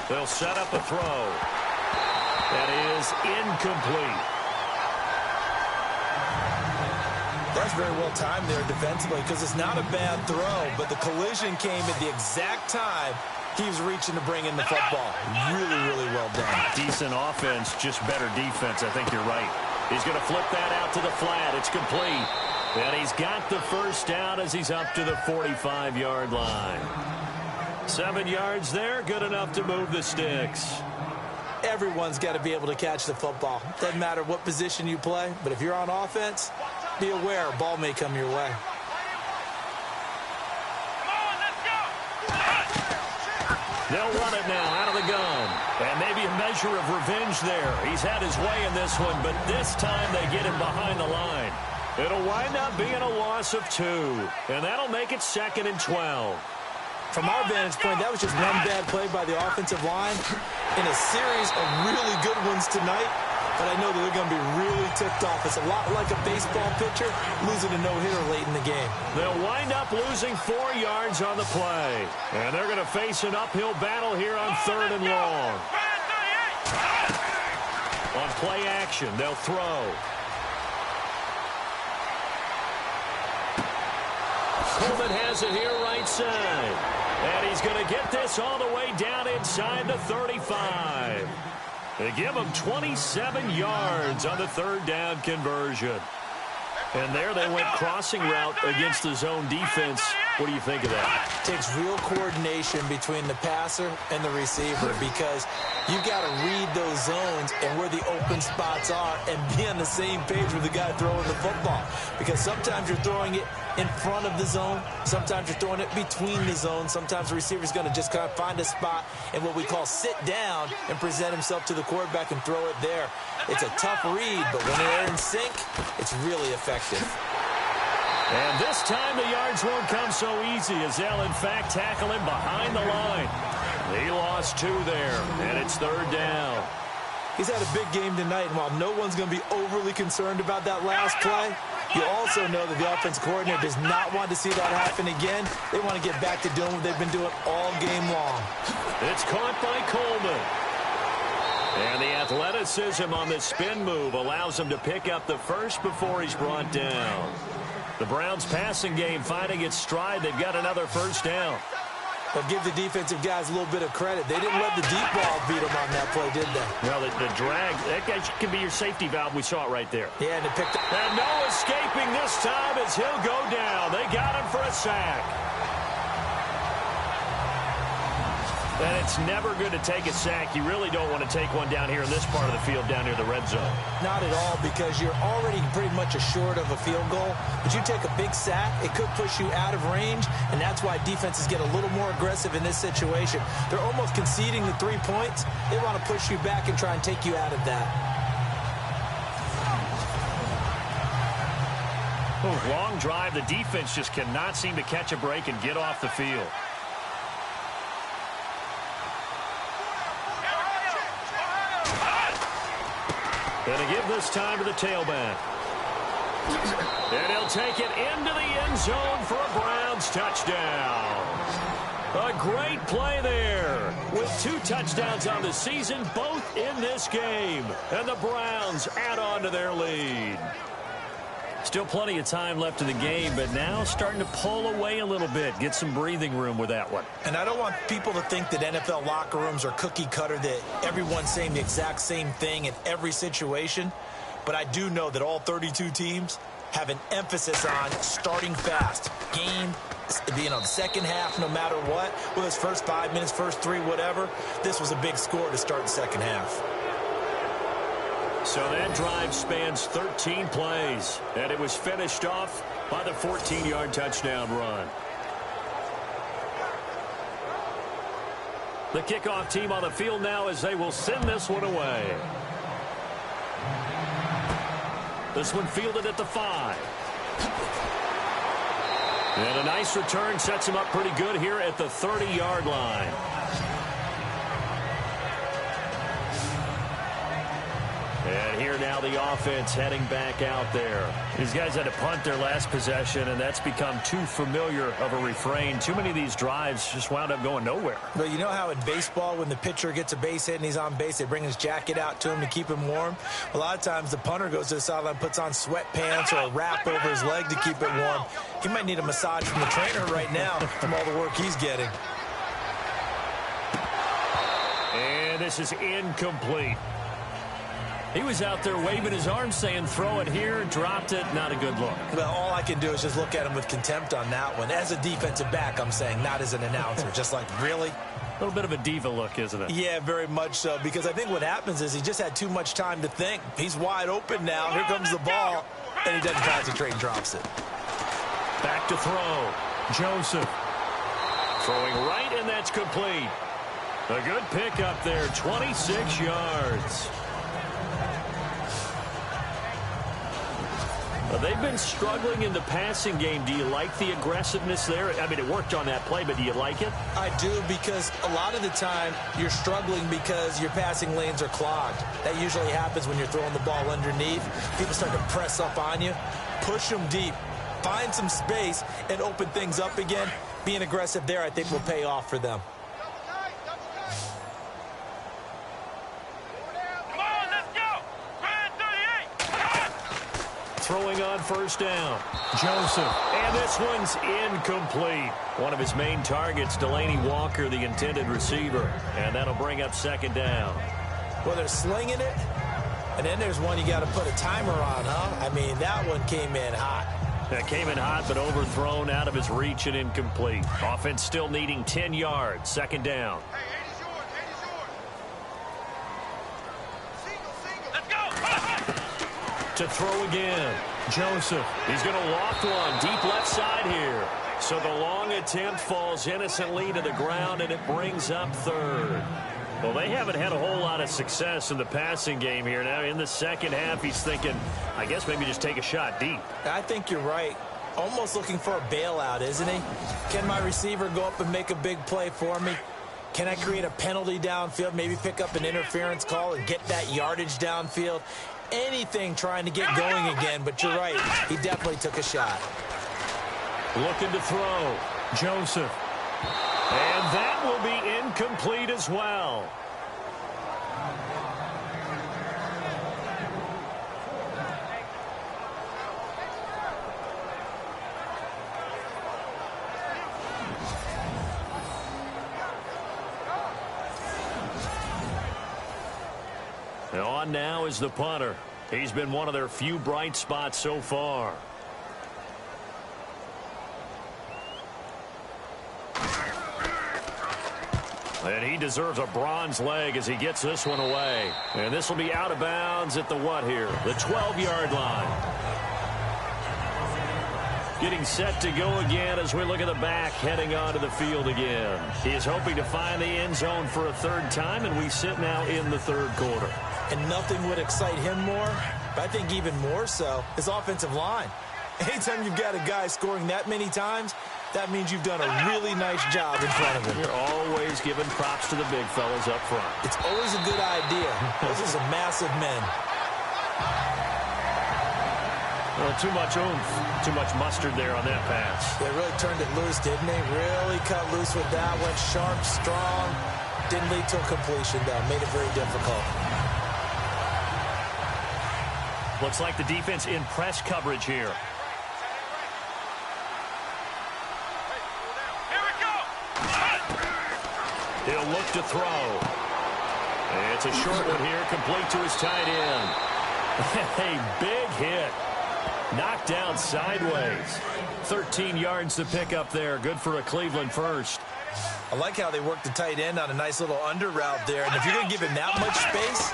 They'll set up a throw. That is incomplete. That's very well timed there defensively because it's not a bad throw, but the collision came at the exact time he was reaching to bring in the football. Really, really well done. Decent offense, just better defense. I think you're right. He's going to flip that out to the flat. It's complete. And he's got the first down as he's up to the 45-yard line. 7 yards there, good enough to move the sticks. Everyone's got to be able to catch the football. Doesn't matter what position you play, but if you're on offense, be aware a ball may come your way. They'll run it now out of the gun. And maybe a measure of revenge there. He's had his way in this one, but this time they get him behind the line. It'll wind up being a loss of 2. And that'll make it 2nd and 12. From our vantage point, that was just one bad play by the offensive line in a series of really good ones tonight. But I know that they're going to be really ticked off. It's a lot like a baseball pitcher losing a no-hitter late in the game. They'll wind up losing 4 yards on the play. And they're going to face an uphill battle here on 3rd and long. On play action, they'll throw. Coleman has it here right side. And he's going to get this all the way down inside the 35. They give him 27 yards on the 3rd down conversion. And there they went crossing route against the zone defense. What do you think of that? Takes real coordination between the passer and the receiver because you've got to read those zones and where the open spots are and be on the same page with the guy throwing the football. Because sometimes you're throwing it in front of the zone. Sometimes you're throwing it between the zones. Sometimes the receiver's going to just kind of find a spot and what we call sit down and present himself to the quarterback and throw it there. It's a tough read, but when they're in sync, it's really effective. And this time the yards won't come so easy as they'll, in fact, tackle him behind the line. He lost 2 there, and it's 3rd down. He's had a big game tonight, and while no one's going to be overly concerned about that last play, you also know that the offensive coordinator does not want to see that happen again. They want to get back to doing what they've been doing all game long. It's caught by Coleman. And the athleticism on the spin move allows him to pick up the first before he's brought down. The Browns' passing game finding its stride. They've got another first down. But give the defensive guys a little bit of credit. They didn't let the deep ball beat them on that play, did they? Well, the drag, that guy can be your safety valve. We saw it right there. Yeah, and they picked up. And no escaping this time as he'll go down. They got him for a sack. And it's never good to take a sack. You really don't want to take one down here in this part of the field, down near the red zone. Not at all, because you're already pretty much assured of a field goal. But you take a big sack, it could push you out of range, and that's why defenses get a little more aggressive in this situation. They're almost conceding the 3 points. They want to push you back and try and take you out of that. Long drive. The defense just cannot seem to catch a break and get off the field. Going to give this time to the tailback. And he'll take it into the end zone for a Browns touchdown. A great play there with 2 touchdowns on the season, both in this game. And the Browns add on to their lead. Still plenty of time left in the game, but now starting to pull away a little bit. Get some breathing room with that one. And I don't want people to think that NFL locker rooms are cookie cutter, that everyone's saying the exact same thing in every situation. but I do know that all 32 teams have an emphasis on starting fast. Game being on the second half no matter what. Well, it's first 5 minutes, first 3, whatever. This was a big score to start the second half. So that drive spans 13 plays, and it was finished off by the 14-yard touchdown run. The kickoff team on the field now as they will send this one away. This one fielded at the 5. And a nice return sets him up pretty good here at the 30-yard line. And here now the offense heading back out there. These guys had to punt their last possession, and that's become too familiar of a refrain. Too many of these drives just wound up going nowhere. But you know how in baseball, when the pitcher gets a base hit and he's on base, they bring his jacket out to him to keep him warm? A lot of times the punter goes to the sideline, puts on sweatpants or a wrap over his leg to keep it warm. He might need a massage from the trainer right now from all the work he's getting. And this is incomplete. He was out there waving his arms saying, throw it here, dropped it, not a good look. Well, all I can do is just look at him with contempt on that one. As a defensive back, I'm saying, not as an announcer. Just like, really? A little bit of a diva look, isn't it? Yeah, very much so, because I think what happens is he just had too much time to think. He's wide open now. Here comes the ball, and he doesn't concentrate and drops it. Back to throw. Joseph. Throwing right, and that's complete. A good pick up there, 26 yards. They've been struggling in the passing game. Do you like the aggressiveness there? I mean, it worked on that play, but do you like it? I do, because a lot of the time you're struggling because your passing lanes are clogged. That usually happens when you're throwing the ball underneath. People start to press up on you. Push them deep. Find some space and open things up again. Being aggressive there, I think, will pay off for them. Throwing on first down. Joseph. And this one's incomplete. One of his main targets, Delaney Walker, the intended receiver. And that'll bring up second down. Well, they're slinging it. And then there's one you got to put a timer on, huh? I mean, that one came in hot. That came in hot, but overthrown out of his reach and incomplete. Offense still needing 10 yards. Second down. To throw again. Joseph. He's going to loft one deep left side here. So the long attempt falls innocently to the ground, and it brings up third. Well, they haven't had a whole lot of success in the passing game here. Now, in the second half, he's thinking, I guess maybe just take a shot deep. I think you're right. Almost looking for a bailout, isn't he? Can my receiver go up and make a big play for me? Can I create a penalty downfield, maybe pick up an interference call and get that yardage downfield? Anything trying to get going again, but you're right. He definitely took a shot. Looking to throw. Joseph. And that will be incomplete as well. And on now is the punter. He's been one of their few bright spots so far. And he deserves a bronze leg as he gets this one away. And this will be out of bounds at the what here? The 12-yard line. Getting set to go again as we look at the back heading onto the field again. He is hoping to find the end zone for a third time, and we sit now in the third quarter. And nothing would excite him more, but I think even more so, his offensive line. Anytime you've got a guy scoring that many times, that means you've done a really nice job in front of him. You're always giving props to the big fellas up front. It's always a good idea. Those are some massive men. Well, too much oomph, too much mustard there on that pass. They really turned it loose, didn't they? Really cut loose with that. Went sharp, strong. Didn't lead to a completion, though. Made it very difficult. Looks like the defense in press coverage here. He'll look to throw. It's a short one here, complete to his tight end. A big hit. Knocked down sideways. 13 yards to pick up there. Good for a Cleveland first. I like how they worked the tight end on a nice little under route there. And if you're going to give him that much space,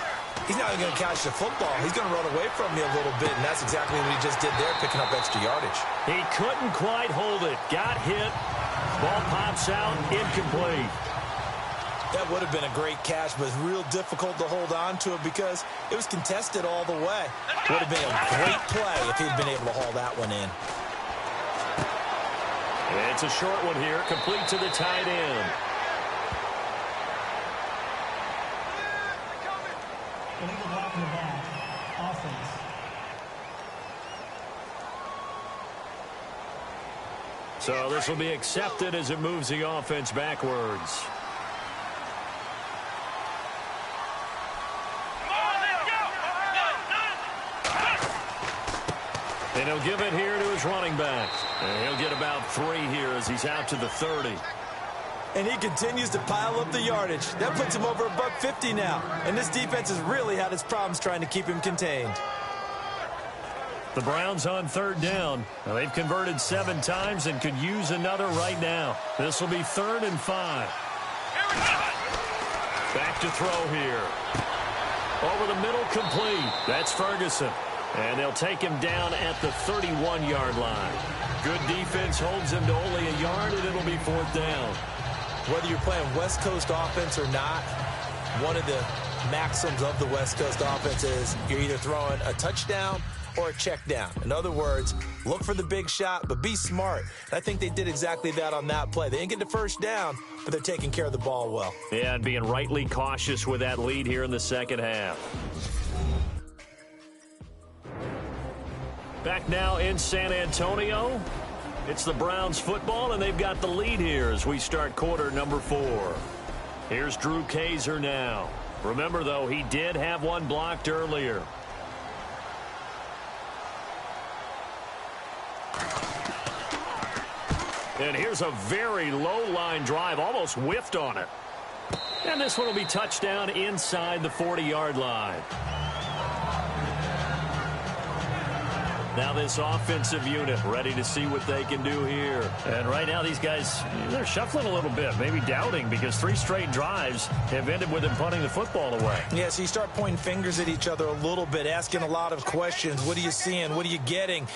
he's not even going to catch the football. He's going to run away from me a little bit, and that's exactly what he just did there, picking up extra yardage. He couldn't quite hold it. Got hit. Ball pops out. Incomplete. That would have been a great catch, but it's real difficult to hold on to it because it was contested all the way. Would have been a great play if he'd been able to haul that one in. It's a short one here, complete to the tight end. So this will be accepted as it moves the offense backwards. And he'll give it here to his running back. And he'll get about 3 here as he's out to the 30. And he continues to pile up the yardage. That puts him over $150 now. And this defense has really had its problems trying to keep him contained. The Browns on 3rd down. Now they've converted 7 times and could use another right now. This will be 3rd and 5. Back to throw here. Over the middle, complete. That's Ferguson. And they'll take him down at the 31-yard line. Good defense holds him to only a yard, and it'll be 4th down. Whether you're playing West Coast offense or not, one of the maxims of the West Coast offense is you're either throwing a touchdown or a check down. In other words, look for the big shot, but be smart. And I think they did exactly that on that play. They didn't get the first down, but they're taking care of the ball well. Yeah, and being rightly cautious with that lead here in the second half. Back now in San Antonio. It's the Browns football, and they've got the lead here as we start quarter number 4. Here's Drew Kaiser now. Remember, though, he did have one blocked earlier. And here's a very low-line drive, almost whiffed on it. And this one will be touchdown inside the 40-yard line. Now this offensive unit ready to see what they can do here. And right now these guys, they're shuffling a little bit, maybe doubting, because 3 straight drives have ended with them punting the football away. Yeah, so you start pointing fingers at each other a little bit, asking a lot of questions. What are you seeing? What are you getting?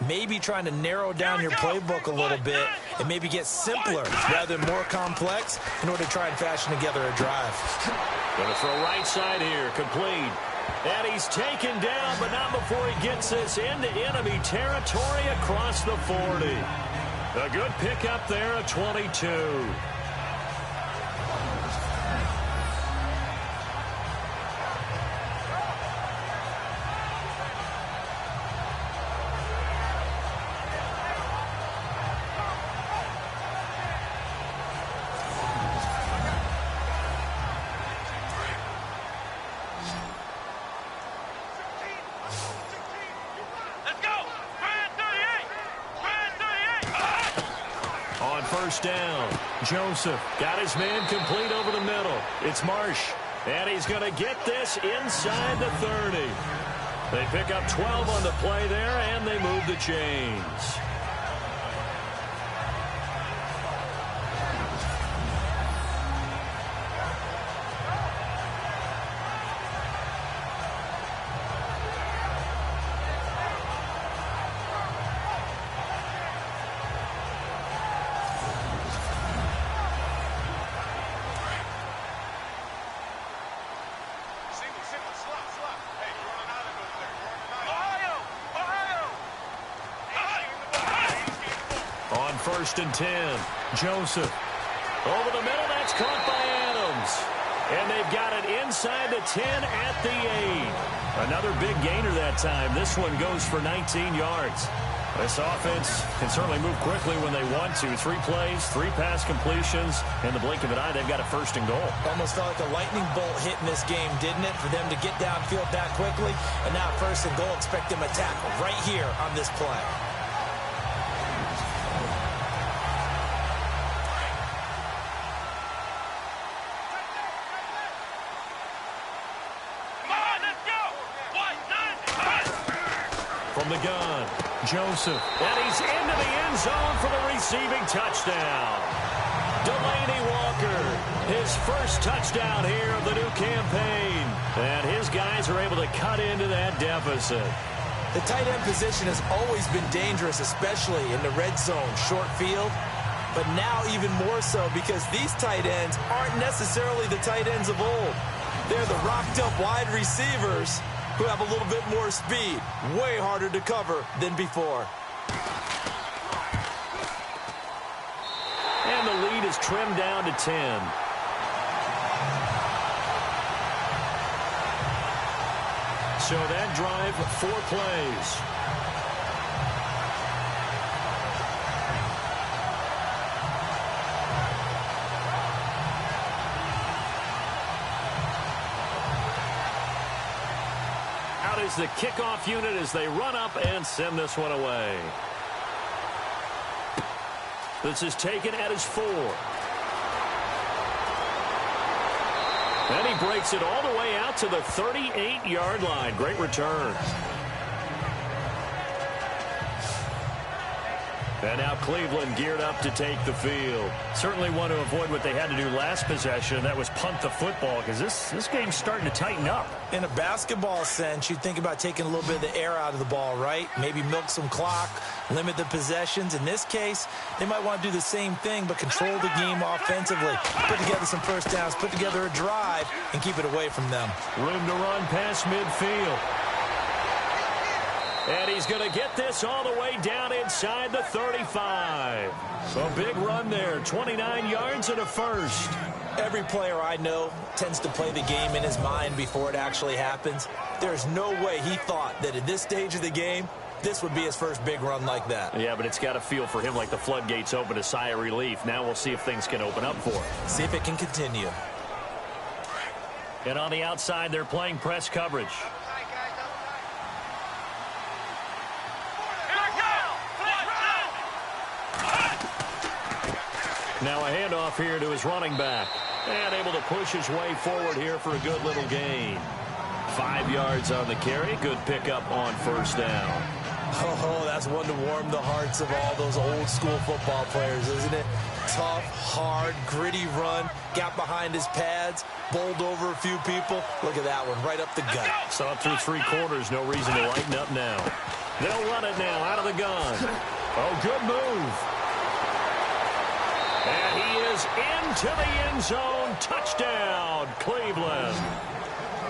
Maybe trying to narrow down your playbook a little bit and maybe get simpler rather than more complex in order to try and fashion together a drive. Going to throw right side here, complete. And he's taken down, but not before he gets this into enemy territory across the 40. A good pickup there at 22. First down. Joseph got his man complete over the middle. It's Marsh. And he's going to get this inside the 30. They pick up 12 on the play there, and they move the chains. First and 10. Joseph. Over the middle, that's caught by Adams. And they've got it inside the 10 at the 8. Another big gainer that time. This one goes for 19 yards. This offense can certainly move quickly when they want to. 3 plays, 3 pass completions. In the blink of an eye, they've got a first and goal. Almost felt like a lightning bolt hit in this game, didn't it? For them to get downfield that quickly. And now first and goal, expect them to tackle right here on this play. From the gun, Joseph. And he's into the end zone for the receiving touchdown. Delaney Walker, his first touchdown here of the new campaign. And his guys are able to cut into that deficit. The tight end position has always been dangerous, especially in the red zone, short field. But now even more so because these tight ends aren't necessarily the tight ends of old. They're the rocked-up wide receivers who have a little bit more speed. Way harder to cover than before. And the lead is trimmed down to 10. So that drive, 4 plays. Out is the kickoff unit as they run up and send this one away. This is taken at his 4. And he breaks it all the way out to the 38-yard line. Great return. And now Cleveland geared up to take the field. Certainly want to avoid what they had to do last possession. That was punt the football because this game's starting to tighten up. In a basketball sense, you think about taking a little bit of the air out of the ball, right? Maybe milk some clock, limit the possessions. In this case, they might want to do the same thing but control the game offensively. Put together some first downs, put together a drive, and keep it away from them. Room to run past midfield. And he's going to get this all the way down inside the 35. So a big run there, 29 yards and a first. Every player I know tends to play the game in his mind before it actually happens. There's no way he thought that at this stage of the game, this would be his first big run like that. Yeah, but it's got to feel for him like the floodgates open, a sigh of relief. Now we'll see if things can open up for him. See if it can continue. And on the outside, they're playing press coverage. Now a handoff here to his running back. And able to push his way forward here for a good little gain. 5 yards on the carry. Good pickup on first down. Oh, that's one to warm the hearts of all those old school football players, isn't it? Tough, hard, gritty run. Got behind his pads. Bowled over a few people. Look at that one, right up the gut. So up through 3 quarters, no reason to lighten up now. They'll run it now out of the gun. Oh, good move. And he is into the end zone. Touchdown, Cleveland.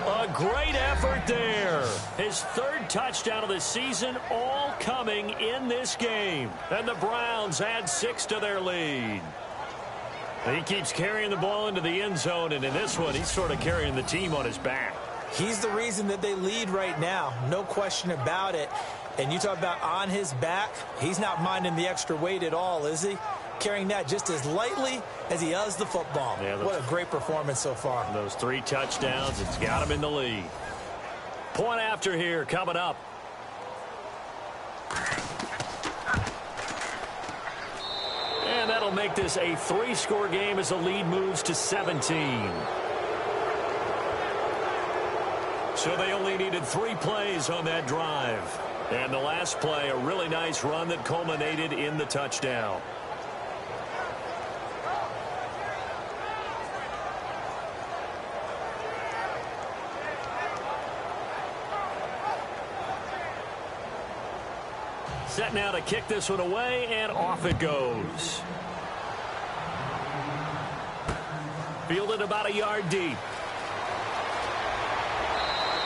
A great effort there. His 3rd touchdown of the season, all coming in this game. And the Browns add 6 to their lead. He keeps carrying the ball into the end zone, and in this one, he's sort of carrying the team on his back. He's the reason that they lead right now. No question about it. And you talk about on his back, he's not minding the extra weight at all, is he? Carrying that just as lightly as he does the football. Yeah, what a great performance so far. Those 3 touchdowns, it's got him in the lead. Point after here coming up. And that'll make this a 3-score game as the lead moves to 17. So they only needed 3 plays on that drive. And the last play, a really nice run that culminated in the touchdown. Set now to kick this one away, and off it goes. Fielded about a yard deep.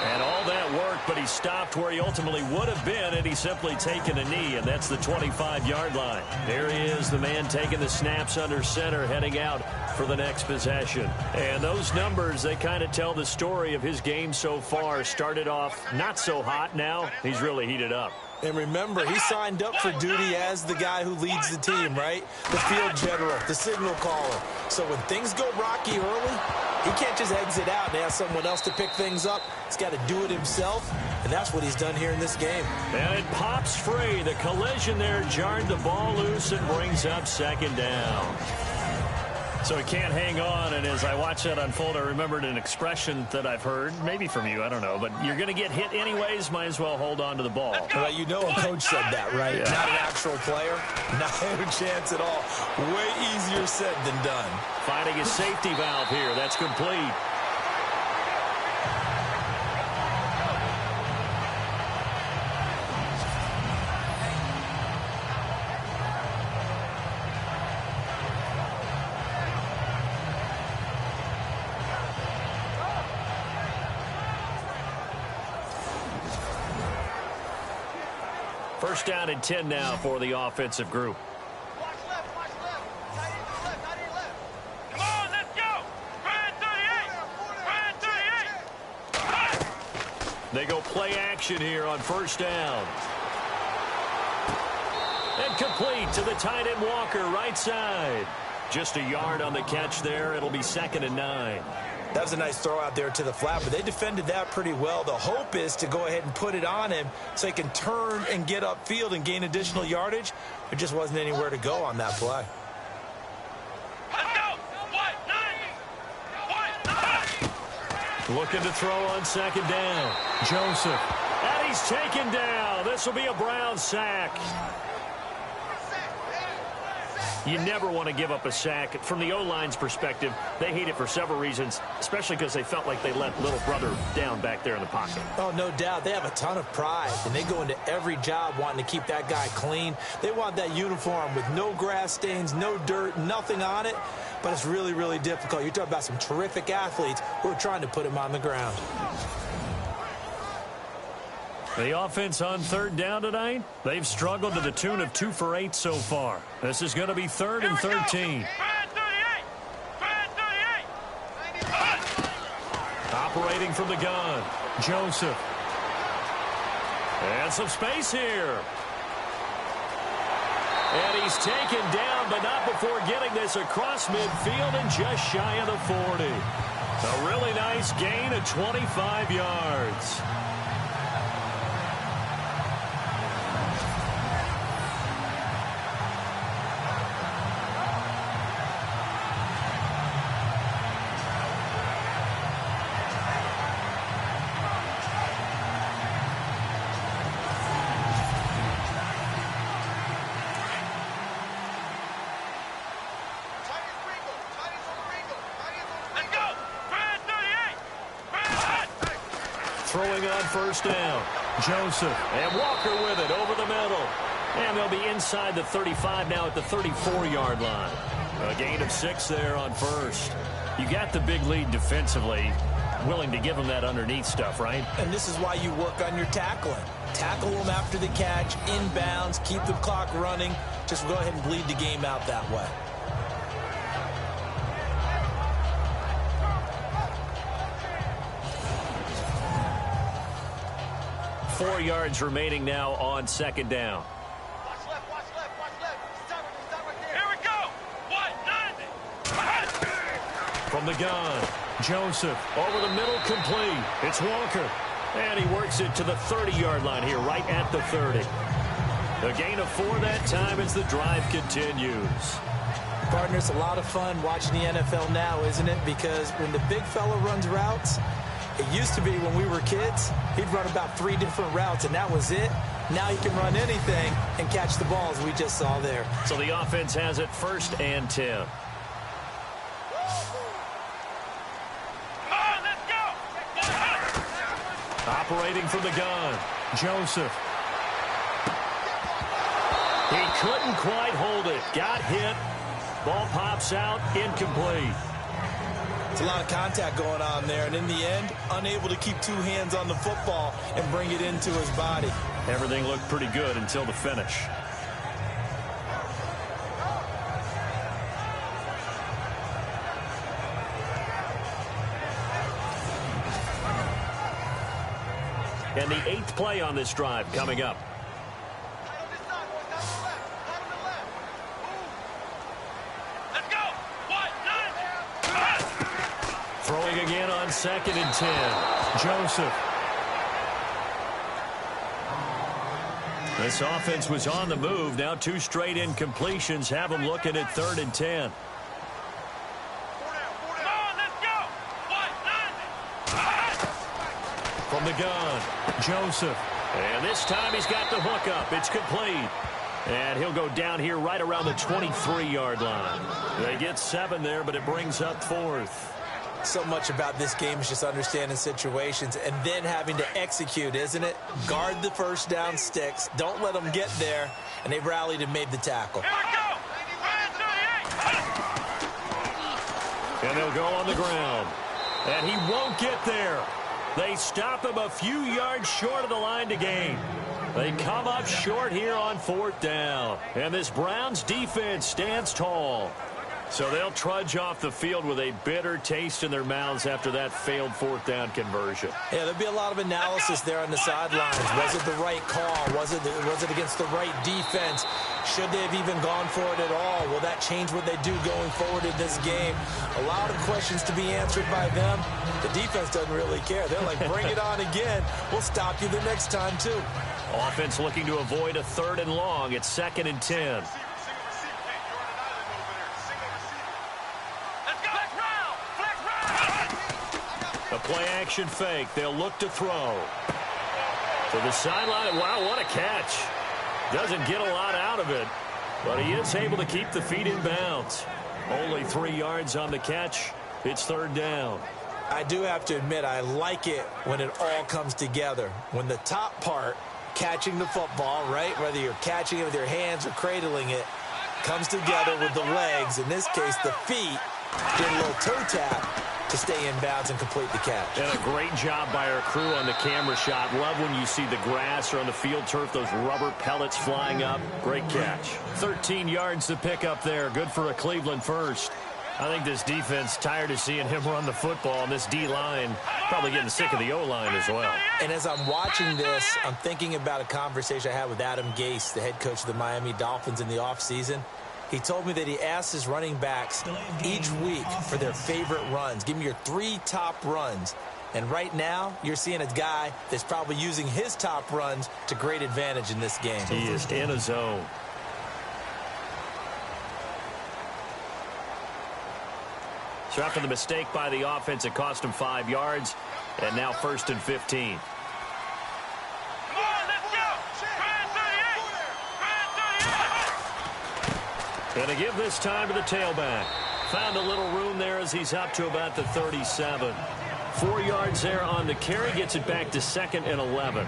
And all that work, but he stopped where he ultimately would have been had he simply taken a knee, and that's the 25-yard line. There he is, the man taking the snaps under center, heading out for the next possession. And those numbers, they kind of tell the story of his game so far. Started off not so hot. Now he's really heated up. And remember, he signed up for duty as the guy who leads the team, right? The field general, the signal caller. So when things go rocky early, he can't just exit out and ask someone else to pick things up. He's got to do it himself, and that's what he's done here in this game. And it pops free. The collision there jarred the ball loose and brings up 2nd down. So he can't hang on, and as I watch that unfold, I remembered an expression that I've heard, maybe from you, I don't know, but you're going to get hit anyways, might as well hold on to the ball. Well, you know a coach said that, right? Yeah. Not an actual player. Not a chance at all. Way easier said than done. Finding his safety valve here. That's complete. First down and 10 now for the offensive group. Watch left, watch left. Tight end to the left, tight end left. Come on, let's go. Brand 38. Brand 38. They go play action here on first down. And complete to the tight end Walker, right side. Just a yard on the catch there. It'll be 2nd and 9. That was a nice throw out there to the flat, but they defended that pretty well. The hope is to go ahead and put it on him so he can turn and get upfield and gain additional yardage. There just wasn't anywhere to go on that play. Let's go. What? 90. Looking to throw on 2nd down. Joseph. And he's taken down. This will be a Brown sack. You never want to give up a sack. From the O-line's perspective, they hate it for several reasons, especially because they felt like they let little brother down back there in the pocket. Oh, no doubt. They have a ton of pride, and they go into every job wanting to keep that guy clean. They want that uniform with no grass stains, no dirt, nothing on it, but it's really, really difficult. You're talking about some terrific athletes who are trying to put him on the ground. The offense on 3rd down tonight, they've struggled to the tune of 2 for 8 so far. This is going to be 3rd and 13. Brand 38. Brand 38. Operating from the gun, Joseph. And some space here. And he's taken down, but not before getting this across midfield and just shy of the 40. A really nice gain of 25 yards. Throwing on first down. Joseph. And Walker with it over the middle. And they'll be inside the 35 now at the 34-yard line. A gain of 6 there on first. You got the big lead defensively. Willing to give them that underneath stuff, right? And this is why you work on your tackling. Tackle them after the catch, inbounds, keep the clock running. Just go ahead and bleed the game out that way. Four yards remaining now on 2nd down. Watch left, watch left, watch left. Stop right there. Here we go. What? 90. From the gun, Joseph over the middle, complete. It's Walker. And he works it to the 30-yard line here, right at the 30. A gain of 4 that time as the drive continues. Partner, it's a lot of fun watching the NFL now, isn't it? Because when the big fella runs routes, it used to be when we were kids, he'd run about 3 different routes, and that was it. Now he can run anything and catch the balls we just saw there. So the offense has it 1st and 10. Operating from the gun, Joseph. He couldn't quite hold it. Got hit. Ball pops out, incomplete. It's a lot of contact going on there, and in the end, unable to keep 2 hands on the football and bring it into his body. Everything looked pretty good until the finish. And the 8th play on this drive coming up. Let's go. What? 90. Throwing again on 2nd and 10. Joseph. This offense was on the move. Now 2 straight incompletions have them looking at 3rd and 10. the gun. Joseph. And this time he's got the hook up. It's complete. And he'll go down here right around the 23-yard line. They get 7 there, but it brings up 4th. So much about this game is just understanding situations and then having to execute, isn't it? Guard the first down sticks. Don't let them get there. And they rallied and made the tackle. And they'll go on the ground. And he won't get there. They stop him a few yards short of the line to gain. They come up short here on 4th down. And this Browns defense stands tall. So they'll trudge off the field with a bitter taste in their mouths after that failed 4th down conversion. Yeah, there'll be a lot of analysis there on the sidelines. Was it the right call? Was it against the right defense? Should they have even gone for it at all? Will that change what they do going forward in this game? A lot of questions to be answered by them. The defense doesn't really care. They're like, bring it on again. We'll stop you the next time, too. Offense looking to avoid a 3rd and long. It's 2nd and 10. A play-action fake. They'll look to throw. To the sideline. Wow, what a catch. Doesn't get a lot out of it, but he is able to keep the feet in bounds. Only 3 yards on the catch. It's 3rd down. I do have to admit, I like it when it all comes together. When the top part, catching the football, right, whether you're catching it with your hands or cradling it, comes together with the legs. In this case, the feet, get a little toe tap to stay in bounds and complete the catch. And a great job by our crew on the camera shot. Love when you see the grass or on the field turf, those rubber pellets flying up. Great catch. 13 yards to pick up there. Good for a Cleveland first. I think this defense tired of seeing him run the football, and this D-line probably getting sick of the O-line as well. And as I'm watching this, I'm thinking about a conversation I had with Adam Gase, the head coach of the Miami Dolphins in the offseason. He told me that he asked his running backs each week for their favorite runs. Give me your 3 top runs. And right now, you're seeing a guy that's probably using his top runs to great advantage in this game. He is in a zone. So after the mistake by the offense, it cost him 5 yards. And now 1st and 15. And to give this time to the tailback. Found a little room there as he's up to about the 37. 4 yards there on the carry. Gets it back to 2nd and 11.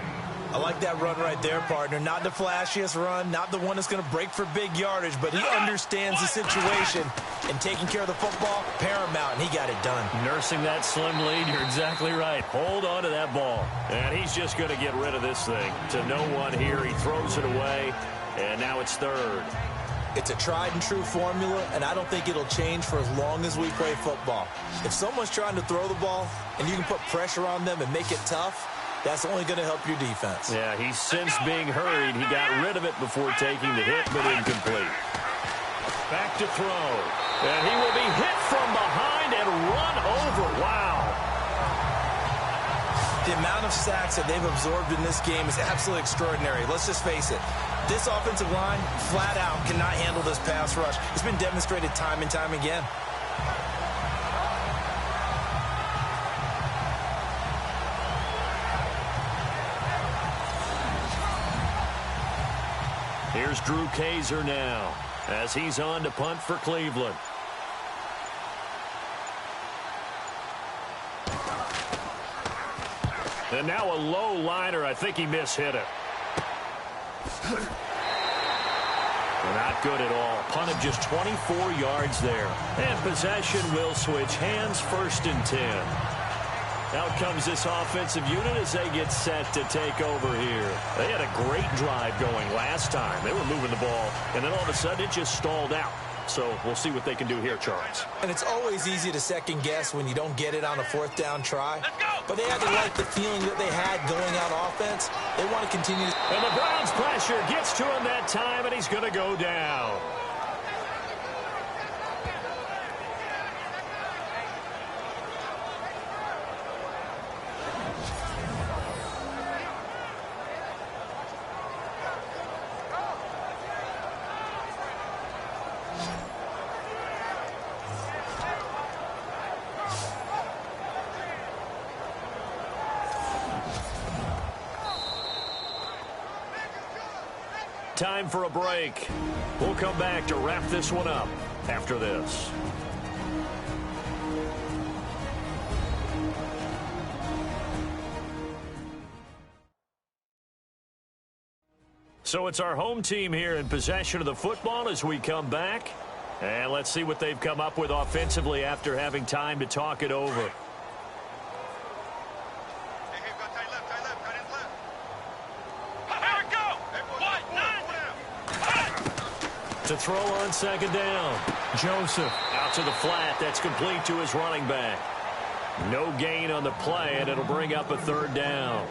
I like that run right there, partner. Not the flashiest run, not the one that's going to break for big yardage, but he understands the situation, and taking care of the football, paramount, and he got it done. Nursing that slim lead, you're exactly right. Hold on to that ball. And he's just going to get rid of this thing. To no one here, he throws it away, and now it's 3rd. It's a tried-and-true formula, and I don't think it'll change for as long as we play football. If someone's trying to throw the ball, and you can put pressure on them and make it tough, that's only going to help your defense. Yeah, he's since being hurried. He got rid of it before taking the hit, but incomplete. Back to throw. And he will be hit from behind and run over. Wow. The amount of sacks that they've absorbed in this game is absolutely extraordinary. Let's just face it. This offensive line, flat out, cannot handle this pass rush. It's been demonstrated time and time again. Here's Drew Kaiser now as he's on to punt for Cleveland. And now a low liner. I think he mishit it. Not good at all. Punt of just 24 yards there. And possession will switch hands, 1st and 10. Out comes this offensive unit as they get set to take over here. They had a great drive going last time. They were moving the ball, and then all of a sudden it just stalled out. So we'll see what they can do here, Charles. And it's always easy to second guess when you don't get it on a 4th down try. But they had to like the feeling that they had going out offense. They want to continue. And the Browns pressure gets to him that time, and he's going to go down. Time for a break. We'll come back to wrap this one up after this. So it's our home team here in possession of the football as we come back. And let's see what they've come up with offensively after having time to talk it over. To throw on second down. Joseph out to the flat. That's complete to his running back. No gain on the play, and it'll bring up a third down.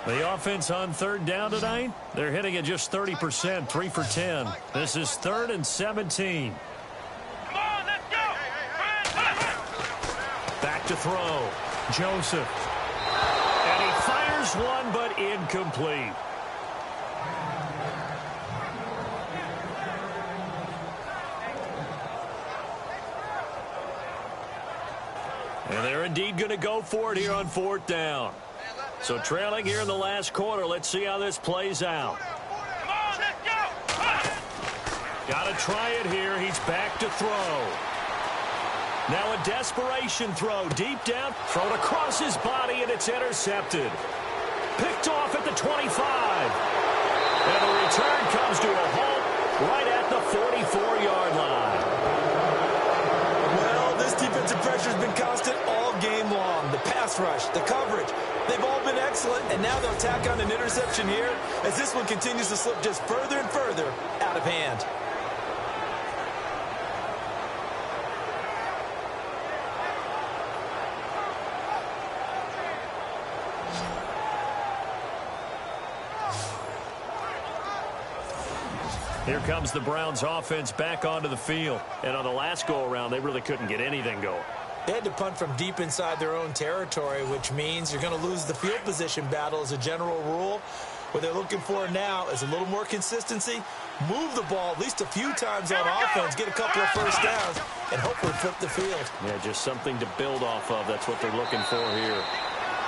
The offense on third down tonight, they're hitting at just 30%, 3 for 10. This is 3rd and 17. Come on, let's go. Back to throw. Joseph. And he fires one, but incomplete. And they're indeed going to go for it here on 4th down. So trailing here in the last quarter. Let's see how this plays out. Come on, let's go. Got to try it here. He's back to throw. Now a desperation throw. Deep down. Thrown across his body, and it's intercepted. Picked off at the 25. And the return comes to a halt right at the 44-yard line. Well, this defensive pressure has been constant all game long. The pass rush, the coverage, they've all been excellent, and now they'll tack on an interception here as this one continues to slip just further and further out of hand. Here comes the Browns offense back onto the field. And on the last go-around, they really couldn't get anything going. They had to punt from deep inside their own territory, which means you're going to lose the field position battle as a general rule. What they're looking for now is a little more consistency, move the ball at least a few times on offense, get a couple of first downs, and hopefully flip the field. Yeah, just something to build off of. That's what they're looking for here.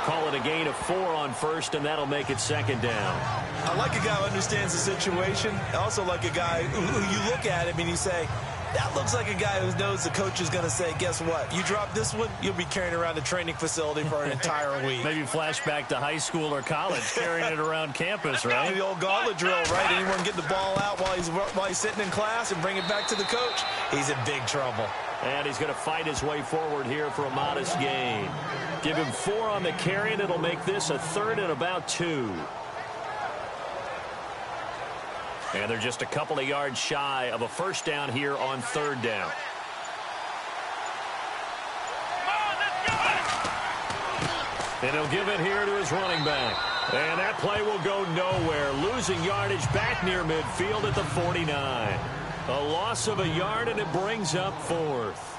Call it a gain of 4 on first, and that'll make it 2nd down. I like a guy who understands the situation. I also like a guy who you look at him and you say, that looks like a guy who knows the coach is going to say, guess what? You drop this one, you'll be carrying around the training facility for an entire week. Maybe flashback to high school or college, carrying it around campus, right? The old gauntlet drill, right? Anyone get the ball out while he's sitting in class and bring it back to the coach? He's in big trouble. And he's going to fight his way forward here for a modest gain. Give him 4 on the carry, and it'll make this a 3rd and about 2. And they're just a couple of yards shy of a first down here on 3rd down. And he'll give it here to his running back. And that play will go nowhere. Losing yardage back near midfield at the 49. A loss of a yard, and it brings up 4th.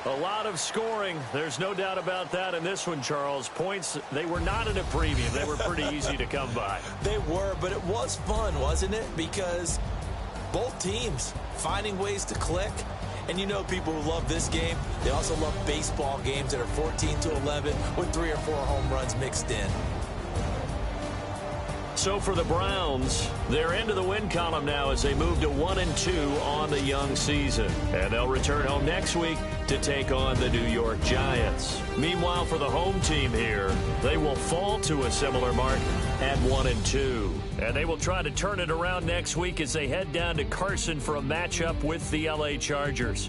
A lot of scoring. There's no doubt about that in this one, Charles. Points, they were not at a premium. They were pretty easy to come by. They were, but it was fun, wasn't it? Because both teams finding ways to click. And you know people who love this game, they also love baseball games that are 14-11 with 3 or 4 home runs mixed in. So for the Browns, they're into the win column now as they move to 1-2 on the young season. And they'll return home next week to take on the New York Giants. Meanwhile, for the home team here, they will fall to a similar mark at 1-2. And they will try to turn it around next week as they head down to Carson for a matchup with the LA Chargers.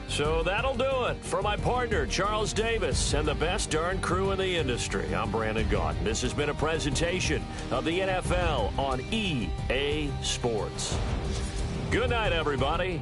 So that'll do it. For my partner, Charles Davis, and the best darn crew in the industry, I'm Brandon Gaudin. This has been a presentation of the NFL on EA Sports. Good night, everybody.